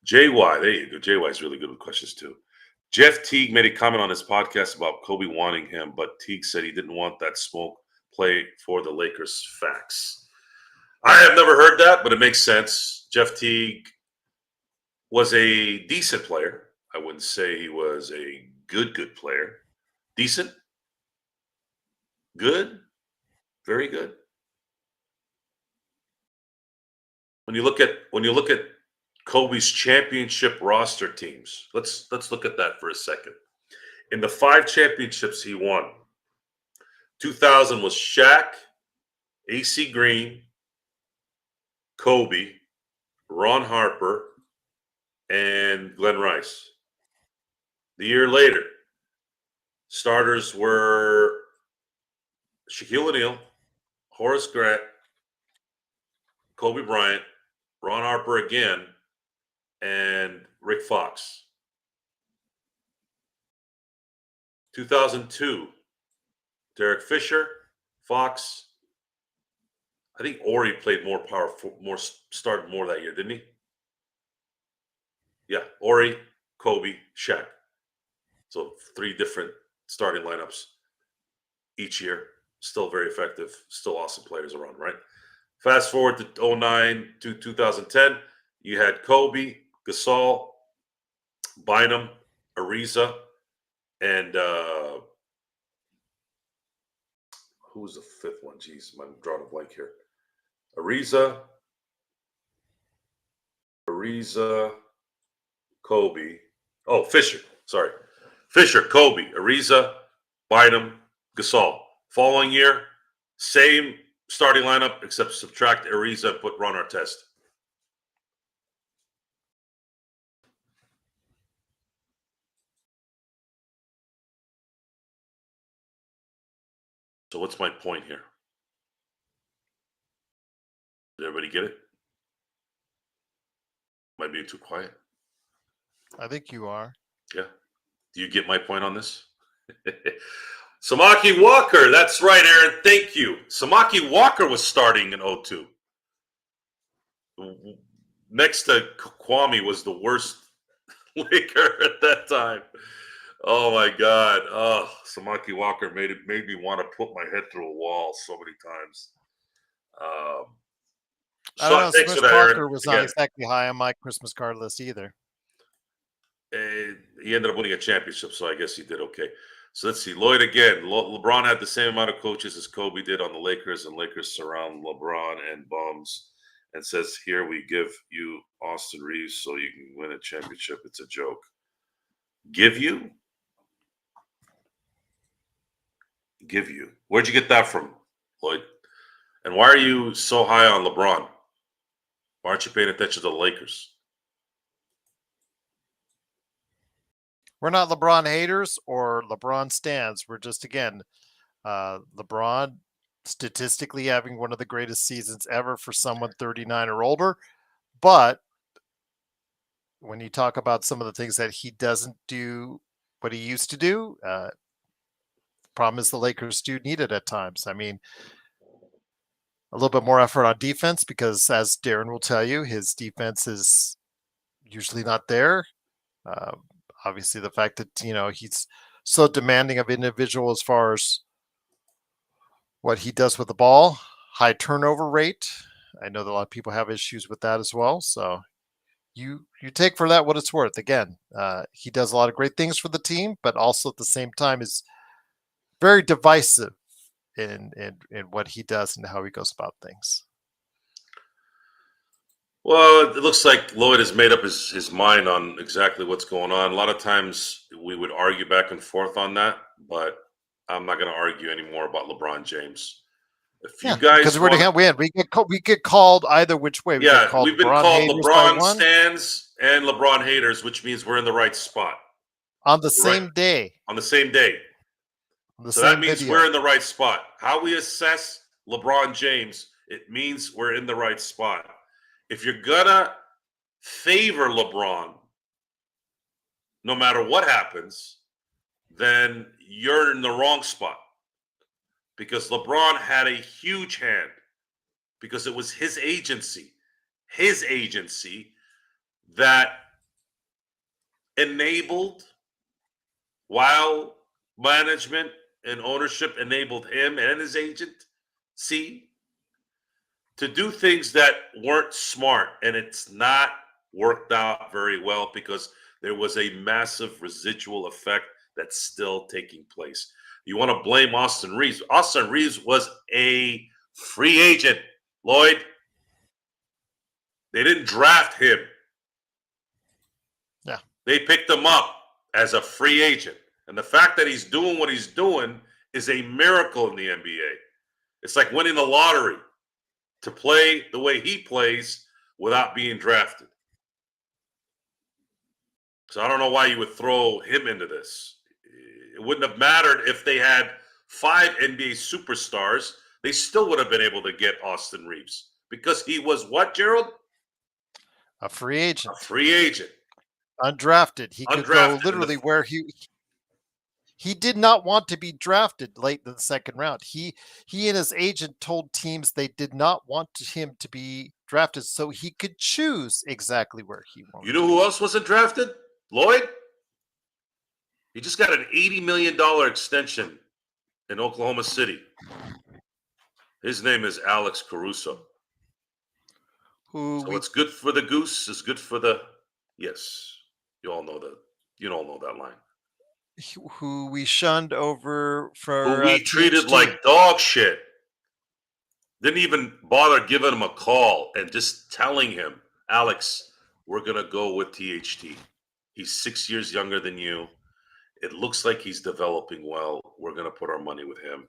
JY, there you go. JY is really good with questions too. Jeff Teague made a comment on his podcast about Kobe wanting him, but Teague said he didn't want that smoke play for the Lakers. Facts. I have never heard that, but it makes sense. Jeff Teague was a decent player. I wouldn't say he was a good player. Decent? Good? Very good. When you look at Kobe's championship roster teams, let's look at that for a second. In the 5 championships he won, 2000 was Shaq, AC Green, Kobe, Ron Harper, and Glenn Rice. The year later, starters were Shaquille O'Neal, Horace Grant, Kobe Bryant, Ron Harper again, and Rick Fox. 2002, Derek Fisher, Fox. I think Ori played more started more that year, didn't he? Yeah, Ori, Kobe, Shaq. So 3 different starting lineups each year. Still very effective. Still awesome players around, right? Fast forward to 2009 to 2010. You had Kobe, Gasol, Bynum, Ariza, and who was the 5th one? Jeez, I'm drawing a blank here. Ariza, Kobe. Oh, Fisher. Sorry. Fisher, Kobe, Ariza, Bynum, Gasol. Following year, same starting lineup except subtract Ariza and put Ron Artest. So what's my point here? Did everybody get it? Am I being too quiet? I think you are. Yeah. Do you get my point on this? Samaki Walker. That's right, Aaron. Thank you. Samaki Walker was starting in 02. Next to Kwame was the worst Laker at that time. Oh my God. Oh, Samaki Walker made me want to put my head through a wall so many times. I don't know. Thanks for Smush that, Aaron. Parker was not exactly high on my Christmas card list either. He ended up winning a championship, so I guess he did okay. So let's see. Lloyd again. LeBron had the same amount of coaches as Kobe did on the Lakers, and Lakers surround LeBron and bums and says, "Here we give you Austin Reeves so you can win a championship." It's a joke. Give you? Give you. Where'd you get that from, Lloyd? And why are you so high on LeBron? Why aren't you paying attention to the Lakers? We're not LeBron haters or LeBron stans. We're just, again, LeBron statistically having one of the greatest seasons ever for someone 39 or older. But when you talk about some of the things that he doesn't do what he used to do, the problem is the Lakers do need it at times. I mean, a little bit more effort on defense because, as Darren will tell you, his defense is usually not there. Obviously, the fact that he's so demanding of individual as far as what he does with the ball, high turnover rate. I know that a lot of people have issues with that as well. So you take for that what it's worth. Again, he does a lot of great things for the team, but also at the same time is very divisive in what he does and how he goes about things. Well, it looks like Lloyd has made up his mind on exactly what's going on. A lot of times we would argue back and forth on that, but I'm not going to argue anymore about LeBron James. If you guys because we're to win, we get called either which way. We've been called LeBron stans and LeBron haters, which means we're in the right spot on the same day. On the same day. So that means we're in the right spot. How we assess LeBron James, it means we're in the right spot. If you're gonna favor LeBron, no matter what happens, then you're in the wrong spot. Because LeBron had a huge hand, because it was his agency that enabled, while management and ownership enabled him and his agent, to do things that weren't smart. And it's not worked out very well because there was a massive residual effect that's still taking place. You want to blame Austin Reeves. Austin Reeves was a free agent, Lloyd. They didn't draft him. Yeah. They picked him up as a free agent. And the fact that he's doing what he's doing is a miracle in the NBA. It's like winning the lottery to play the way he plays without being drafted. So I don't know why you would throw him into this. It wouldn't have mattered if they had 5 NBA superstars. They still would have been able to get Austin Reeves because he was what, Gerald? A free agent. A free agent. Undrafted. He could go literally where he did not want to be drafted late in the second round. He and his agent told teams they did not want him to be drafted so he could choose exactly where he wanted. You know who else wasn't drafted? Lloyd? He just got an $80 million extension in Oklahoma City. His name is Alex Caruso. So what's good for the goose is good for the... Yes, you all know that. You all know that line. Who we shunned over for who we treated like dog shit. Didn't even bother giving him a call and just telling him, Alex, we're going to go with THT. He's 6 years younger than you. It looks like he's developing well. We're going to put our money with him.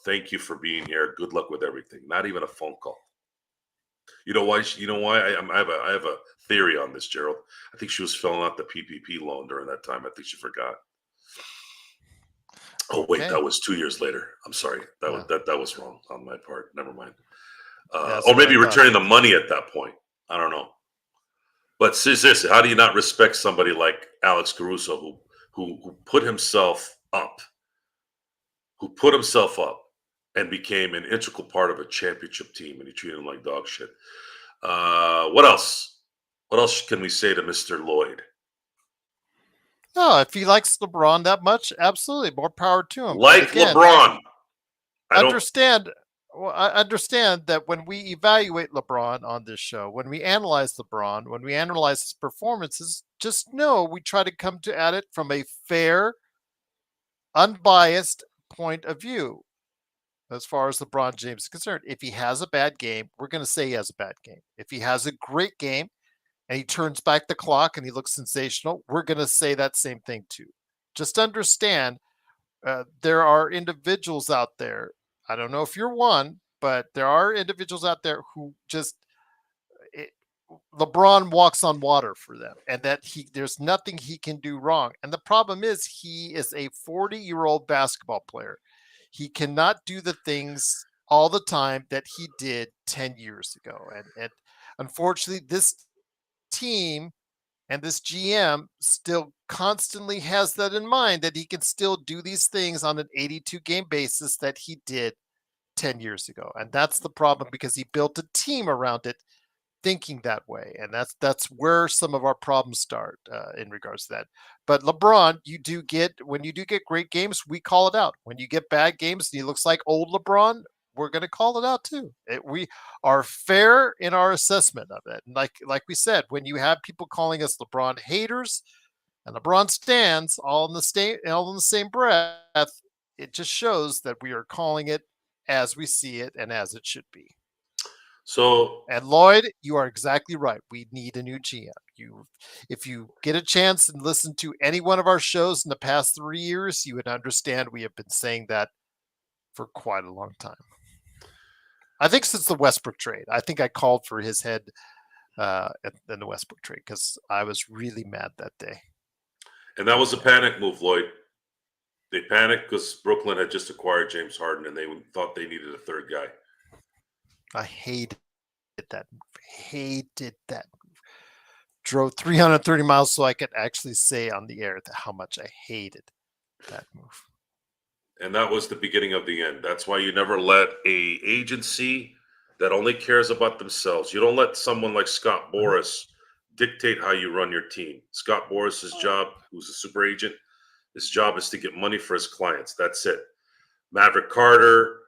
Thank you for being here. Good luck with everything. Not even a phone call. You know why? You know why? I have a theory on this, Gerald. I think she was filling out the PPP loan during that time. I think she forgot. Oh wait, Okay. that was 2 years later. I'm sorry. Yeah. That was wrong on my part. Never mind. That's Or what I maybe thought. returning the money at that point. I don't know. But seriously, how do you not respect somebody like Alex Caruso who put himself up, and became an integral part of a championship team, and he treated him like dog shit. What else? What else can we say to Mr. Lloyd? No, if he likes LeBron that much, absolutely, more power to him. But Like again, LeBron, I don't. understand. Well, I understand that when we evaluate LeBron on this show, when we analyze LeBron, when we analyze his performances, just know we try to come at it from a fair, unbiased point of view as far as LeBron James is concerned. If he has a bad game, we're going to say he has a bad game. If he has a great game and he turns back the clock and he looks sensational, we're going to say that same thing too. Just understand there are individuals out there. I don't know if you're one, but there are individuals out there who just it, LeBron walks on water for them, and that there's nothing he can do wrong. And the problem is he is a 40-year-old basketball player. He cannot do the things all the time that he did 10 years ago. And unfortunately, this team and this GM still constantly has that in mind, that he can still do these things on an 82 game basis that he did 10 years ago. And that's the problem, because he built a team around it thinking that way. And that's where some of our problems start in regards to that. But LeBron, when you do get great games, we call it out. When you get bad games and he looks like old LeBron, we're going to call it out too. We are fair in our assessment of it. And like we said, when you have people calling us LeBron haters and LeBron stands all in the same breath, it just shows that we are calling it as we see it and as it should be. So, And Lloyd, you are exactly right. We need a new GM. If you get a chance and listen to any one of our shows in the past 3 years, you would understand we have been saying that for quite a long time. I think since the Westbrook trade, I think I called for his head in the Westbrook trade because I was really mad that day. and that was a panic move, Lloyd. They panicked because Brooklyn had just acquired James Harden, and they thought they needed a third guy. I hated that move. Hated that move. Drove 330 miles so I could actually say on the air how much I hated that move. And that was the beginning of the end. That's why you never let a agency that only cares about themselves. You don't let someone like Scott Boras dictate how you run your team. Scott Boris's job, who's a super agent, his job is to get money for his clients. That's it. Maverick Carter,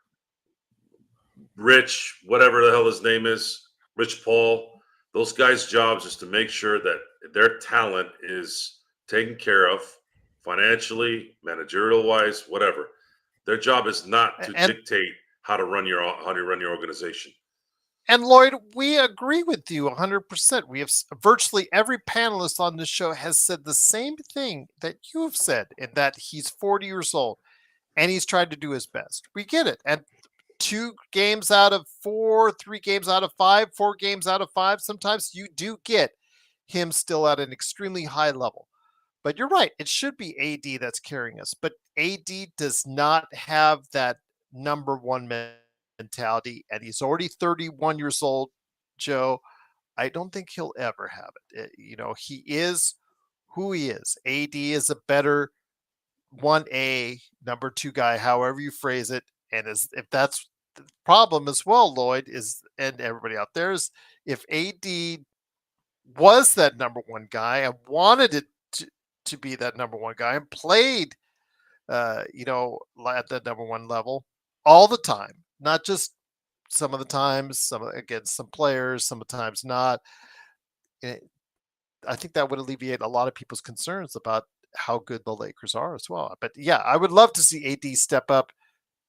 Rich, whatever the hell his name is, Rich Paul, those guys' jobs is to make sure that their talent is taken care of financially, managerial wise, whatever. Their job is not to dictate how to run your organization. And Lloyd, we agree with you 100%. We have virtually every panelist on this show has said the same thing that you have said, in that he's 40 years old and he's tried to do his best. We get it. And 2 games out of 4, 3 games out of 5, 4 games out of 5, sometimes you do get him still at an extremely high level. But you're right. It should be AD that's carrying us. But AD does not have that number one mentality. And he's already 31 years old, Joe. I don't think he'll ever have it. He is who he is. AD is a better 1A, number 2 guy, however you phrase it. And if that's the problem as well, Lloyd, and everybody out there, is if AD was that number 1 guy and wanted it to be that number 1 guy and played, at that number 1 level all the time, not just some of the times, against some players, some of the times not. I think that would alleviate a lot of people's concerns about how good the Lakers are as well. But yeah, I would love to see AD step up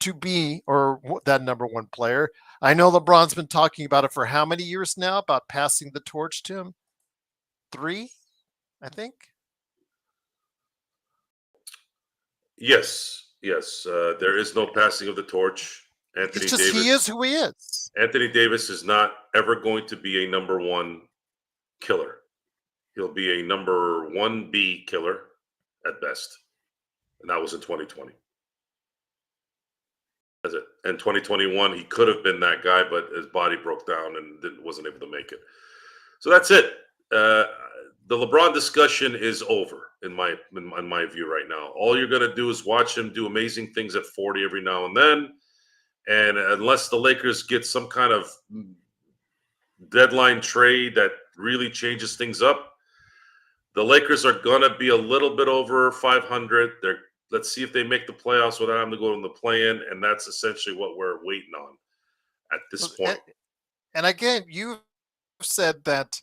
to be or that number one player. I know LeBron's been talking about it for how many years now, about passing the torch to him? 3, I think. Yes, yes. There is no passing of the torch. It's just he is who he is. Anthony Davis is not ever going to be a number one killer. He'll be a number 1B killer at best. And that was in 2020. That's it. In 2021, he could have been that guy, but his body broke down and wasn't able to make it. So that's it. The LeBron discussion is over in my view right now. All you're going to do is watch him do amazing things at 40 every now and then. And unless the Lakers get some kind of deadline trade that really changes things up, the Lakers are going to be a little bit over 500. Let's see if they make the playoffs without having to go in the play-in, and that's essentially what we're waiting on at this point. And again, you've said that,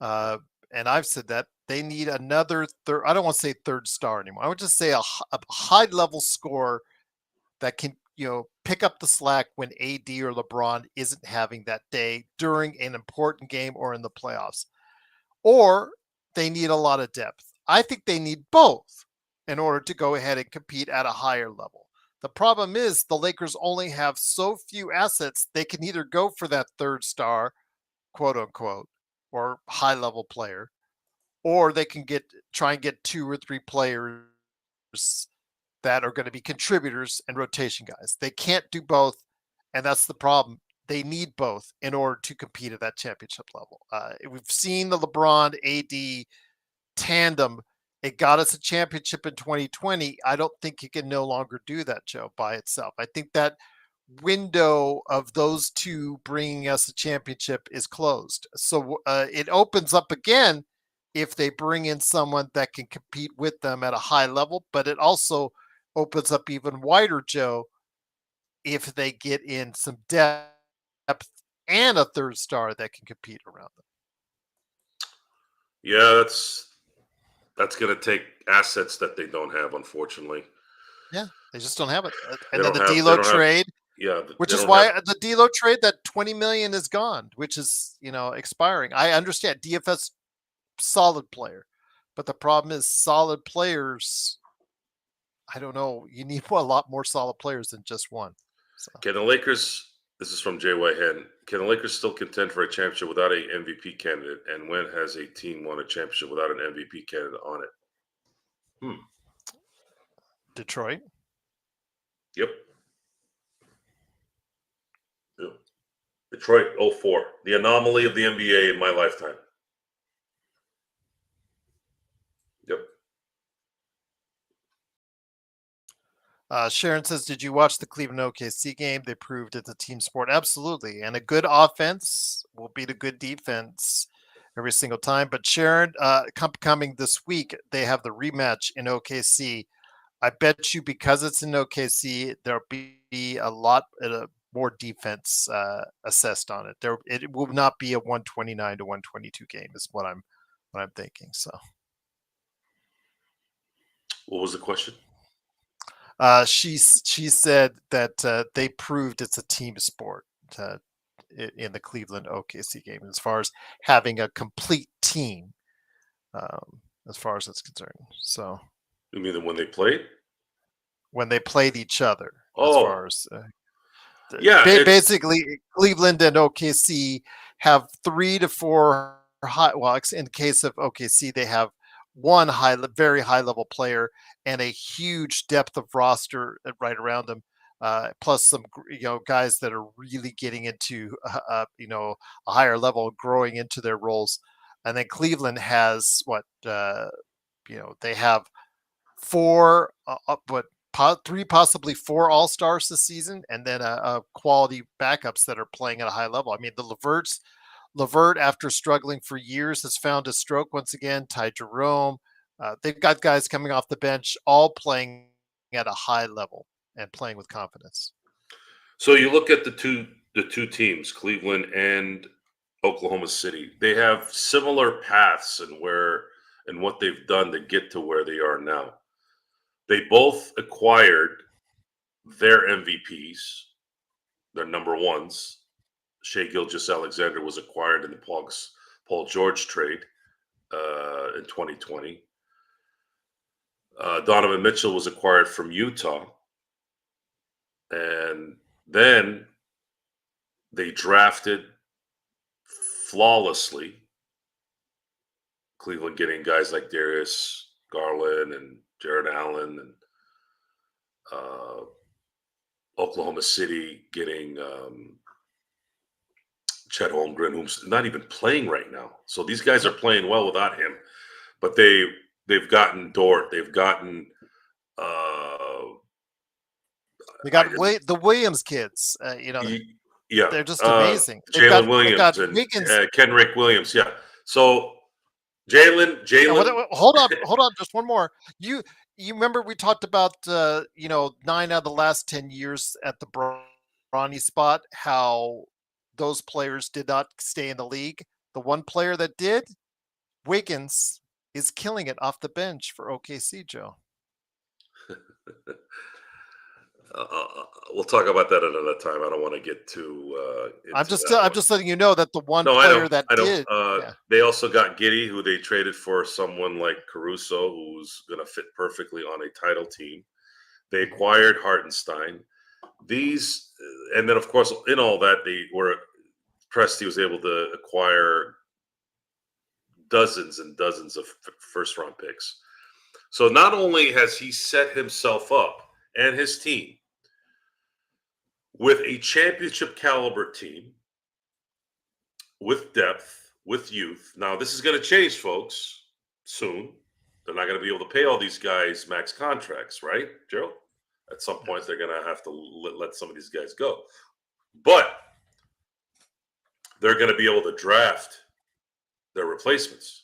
and I've said that they need another third. I don't want to say third star anymore. I would just say a high-level scorer that can, pick up the slack when AD or LeBron isn't having that day during an important game or in the playoffs. Or they need a lot of depth. I think they need both in order to go ahead and compete at a higher level. The problem is the Lakers only have so few assets. They can either go for that third star, quote unquote, or high level player, or they can try and get 2 or 3 players that are going to be contributors and rotation guys. They can't do both, and that's the problem. They need both in order to compete at that championship level. We've seen the LeBron AD tandem. It got us a championship in 2020. I don't think you can no longer do that, Joe, by itself. I think that window of those two bringing us a championship is closed. So it opens up again if they bring in someone that can compete with them at a high level, but it also opens up even wider, Joe, if they get in some depth and a third star that can compete around them. Yeah, that's going to take assets that they don't have, unfortunately. Yeah, they just don't have it. They And then don't the have- they D'Lo don't have- trade, Yeah, which they is don't why have- the D'Lo trade, that 20 million is gone, which is, expiring. I understand DFS solid player, but the problem is solid players. I don't know. You need a lot more solid players than just one. So. Can the Lakers? This is from Jay Whitehead. Can the Lakers still contend for a championship without a MVP candidate? And when has a team won a championship without an MVP candidate on it? Detroit. Yep. Detroit 04. The anomaly of the NBA in my lifetime. Yep. Sharon says, did you watch the Cleveland OKC game? They proved it's a team sport. Absolutely. And a good offense will beat a good defense every single time. But Sharon, coming this week, they have the rematch in OKC. I bet you because it's in OKC, there'll be a lot more defense assessed on it. It will not be a 129 to 122 game is what I'm thinking. So What was the question? She said that they proved it's a team sport in the Cleveland OKC game as far as having a complete team, as far as it's concerned. So You mean when they played? when they played each other, as Oh. far as Yeah, basically Cleveland and OKC have 3 to 4 high. Well, in the case of OKC, they have one very high level player and a huge depth of roster right around them, plus some guys that are really getting into a higher level, growing into their roles. And then Cleveland has they have 4 3, possibly 4 all-stars this season, and then a quality backups that are playing at a high level. I mean, the Levert, after struggling for years, has found a stroke once again. Ty Jerome, they've got guys coming off the bench, all playing at a high level and playing with confidence. So you look at the two teams, Cleveland and Oklahoma City. They have similar paths and what they've done to get to where they are now. They both acquired their MVPs, their number ones. Shea Gilgeous-Alexander was acquired in the Paul George trade in 2020. Donovan Mitchell was acquired from Utah. And then they drafted flawlessly. Cleveland getting guys like Darius Garland and Jared Allen, and Oklahoma City getting Chet Holmgren, who's not even playing right now. So these guys are playing well without him. But they've gotten Dort. They've gotten They got the Williams kids. yeah, they're just amazing. Jalen Williams and Wiggins. Kenrick Williams. Yeah. So Jalen. Hold on. Just one more. You remember we talked about 9 out of the last 10 years at the Bronny spot, how those players did not stay in the league. The one player that did, Wiggins, is killing it off the bench for OKC, Joe. We'll talk about that another time. I don't want to get too. I'm just letting you know that the one player that did. They also got Giddey, who they traded for someone like Caruso, who's going to fit perfectly on a title team. They acquired Hartenstein. And then of course, in all that, Presti was able to acquire dozens and dozens of first-round picks. So not only has he set himself up and his team with a championship caliber team, with depth, with youth. Now, this is going to change, folks, soon. They're not going to be able to pay all these guys max contracts, right, Gerald? At some point, they're going to have to let some of these guys go. But they're going to be able to draft their replacements.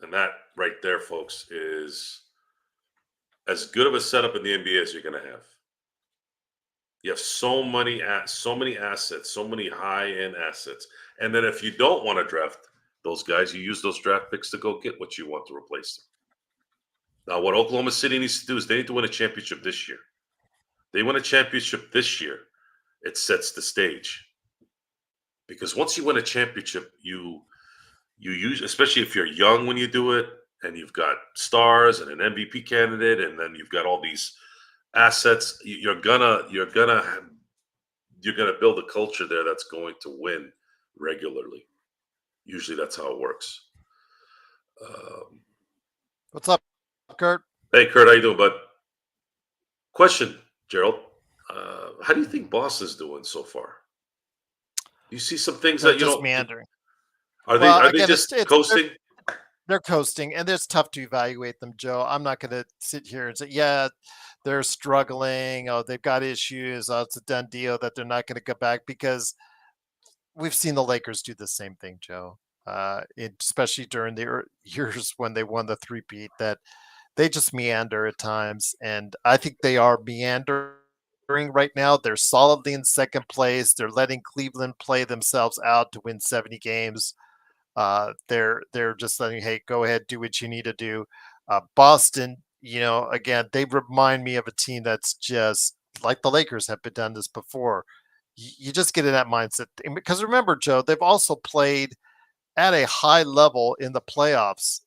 And that right there, folks, is as good of a setup in the NBA as you're going to have. You have so many assets, so many high-end assets. And then if you don't want to draft those guys, you use those draft picks to go get what you want to replace them. Now, what Oklahoma City needs to do is they need to win a championship this year. They win a championship this year, it sets the stage. Because once you win a championship, you use, especially if you're young when you do it, and you've got stars and an MVP candidate, and then you've got all these assets, you're gonna build a culture there that's going to win regularly. Usually that's how it works. What's up, Kurt? Hey, Kurt, how you doing, bud? Question, Gerald. How do you think Boston's doing so far? You see some things that you don't meandering. Are they just coasting? They're coasting, and it's tough to evaluate them, Joe. I'm not going to sit here and say, yeah, they're struggling. Oh, they've got issues. Oh, it's a done deal that they're not going to go back, because we've seen the Lakers do the same thing, Joe. Especially during the years when they won the three-peat, that they just meander at times, and I think they are meandering right now. They're solidly in second place. They're letting Cleveland play themselves out to win 70 games. They're just letting, hey, go ahead, do what you need to do. Boston, again, they remind me of a team that's just like the Lakers have been done this before. You just get in that mindset, because remember, Joe, they've also played at a high level in the playoffs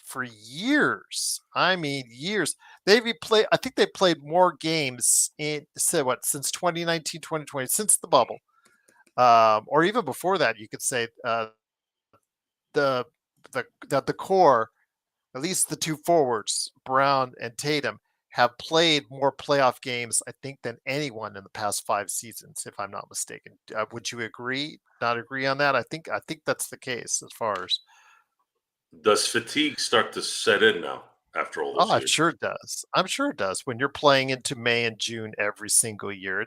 for years. I mean, years. I think they played more games since 2019, 2020, since the bubble, or even before that. You could say the core, at least the two forwards, Brown and Tatum, have played more playoff games, I think, than anyone in the past 5 seasons, if I'm not mistaken. Would you agree? Not agree on that? I think that's the case. As far as, does fatigue start to set in now after all those years? I'm sure it does. I'm sure it does. When you're playing into May and June every single year,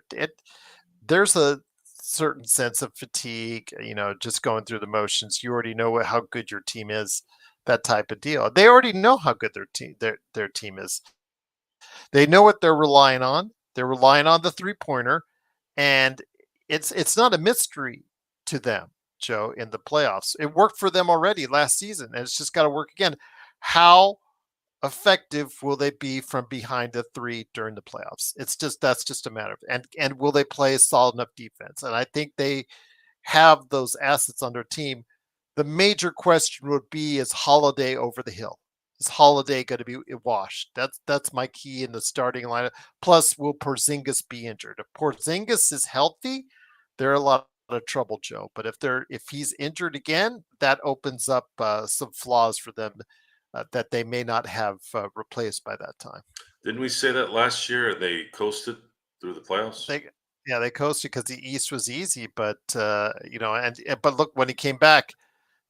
there's a certain sense of fatigue, just going through the motions. You already know how good your team is, that type of deal. They already know how good their team is. They know what they're relying on. They're relying on the three-pointer, and it's not a mystery to them, Joe, in the playoffs. It worked for them already last season, and it's just got to work again. How effective will they be from behind the three during the playoffs? That's just a matter of and will they play a solid enough defense? And I think they have those assets on their team. The major question would be, is Holiday over the hill? Is Holiday going to be washed? That's my key in the starting lineup. Plus, will Porzingis be injured? If Porzingis is healthy, they're a lot of trouble, Joe. But if he's injured again, that opens up some flaws for them that they may not have replaced by that time. Didn't we say that last year and they coasted through the playoffs? They coasted because the East was easy, but but look, when he came back,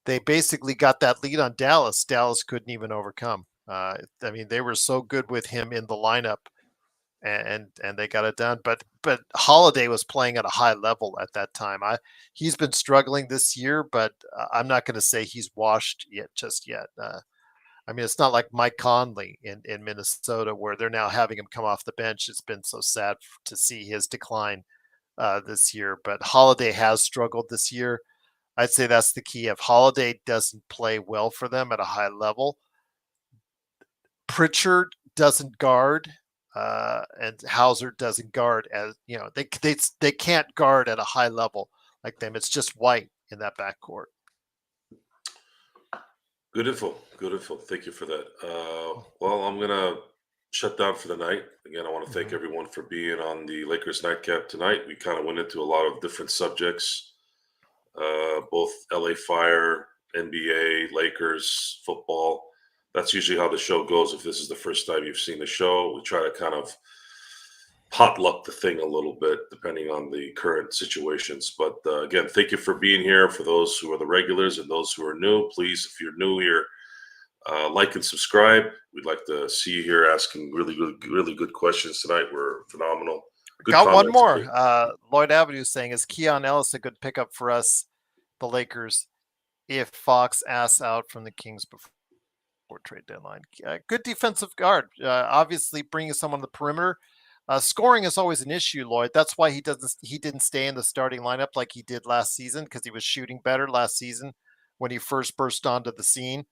they basically got that lead on Dallas. Dallas couldn't even overcome. I mean, they were so good with him in the lineup, and they got it done. But Holiday was playing at a high level at that time. He's been struggling this year, but I'm not going to say he's washed yet just yet. I mean, it's not like Mike Conley in Minnesota where they're now having him come off the bench. It's been so sad to see his decline this year. But Holiday has struggled this year. I'd say that's the key. If Holiday doesn't play well for them at a high level, Pritchard doesn't guard, and Hauser doesn't guard as they can't guard at a high level like them. It's just White in that backcourt. Good info. Good info. Thank you for that. Well, I'm gonna shut down for the night. Again, I want to thank everyone for being on the Lakers Nightcap tonight. We kind of went into a lot of different subjects, both LA Fire, NBA, Lakers, football. That's usually how the show goes. If this is the first time you've seen the show, we try to kind of potluck the thing a little bit depending on the current situations. But again, thank you for being here. For those who are the regulars and those who are new, please, if you're new here, like and subscribe. We'd like to see you here asking really good questions tonight. We're phenomenal. Good Got one comments, more. too. Lloyd Avenue saying, is Keon Ellis a good pickup for us, the Lakers, if Fox asks out from the Kings before trade deadline? Good defensive guard. Obviously, bringing someone to the perimeter. Scoring is always an issue, Lloyd. That's why he didn't stay in the starting lineup like he did last season, because he was shooting better last season when he first burst onto the scene.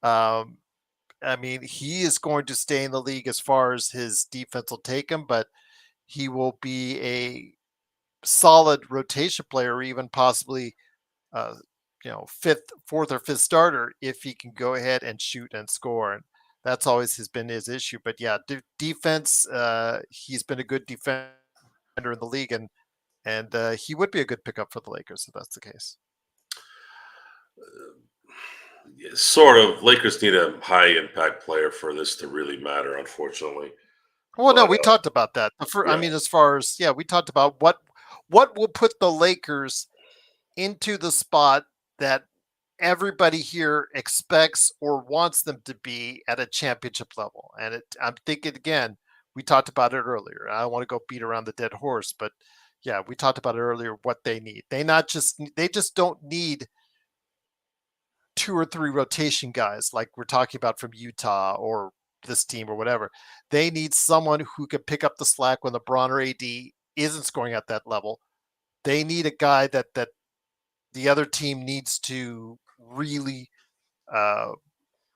I mean, he is going to stay in the league as far as his defense will take him, but he will be a solid rotation player, or even possibly fourth or fifth starter if he can go ahead and shoot and score. And that's always been his issue. But yeah, defense, he's been a good defender in the league, and he would be a good pickup for the Lakers if that's the case. Sort of. Lakers need a high impact player for this to really matter, unfortunately. Well, no, But we talked about that. I yeah, mean, as far as we talked about what will put the Lakers into the spot that everybody here expects or wants them to be at a championship level. And I'm thinking, again, we talked about it earlier. I don't want to go beat around the dead horse, but yeah, we talked about it earlier, what they need. They just don't need 2 or 3 rotation guys like we're talking about from Utah or this team or whatever. They need someone who can pick up the slack when LeBron or AD isn't scoring at that level. They need a guy that the other team needs to really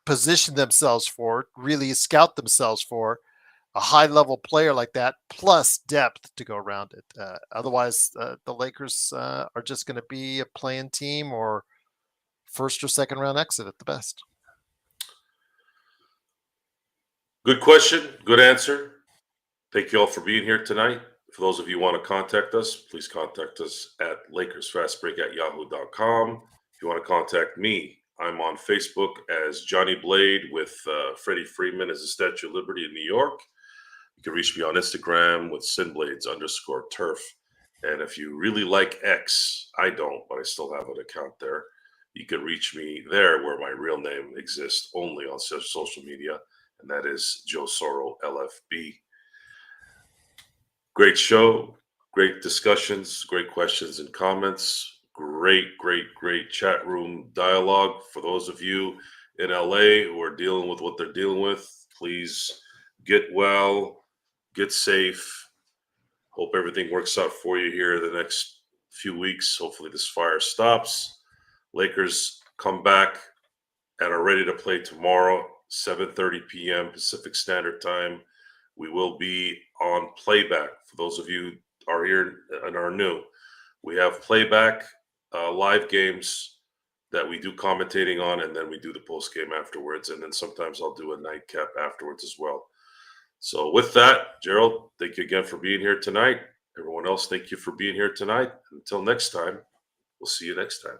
position themselves for, really scout themselves for a high level player like that, plus depth to go around it. Otherwise, the Lakers are just going to be a playing team or first or second round exit at the best. good question, good answer. Thank you all for being here tonight. For those of you who want to contact us, please contact us at LakersFastBreak@yahoo.com. If you want to contact me, I'm on Facebook as Johnny Blade with Freddie Freeman as the Statue of Liberty in New York. You can reach me on Instagram with SinBlades_turf. And if you really like X, I don't, but I still have an account there. You can reach me there where my real name exists only on social media, and that is Joe Soro LFB. Great show, great discussions, great questions and comments, great chat room dialogue. For those of you in LA who are dealing with what they're dealing with, please get well, get safe. Hope everything works out for you here the next few weeks. Hopefully this fire stops. Lakers come back and are ready to play tomorrow, 7:30 p.m. Pacific Standard Time. We will be on playback. For those of you who are here and are new, we have playback live games that we do commentating on, and then we do the post game afterwards. And then sometimes I'll do a nightcap afterwards as well. So with that, Gerald, thank you again for being here tonight. Everyone else, thank you for being here tonight. Until next time, we'll see you next time.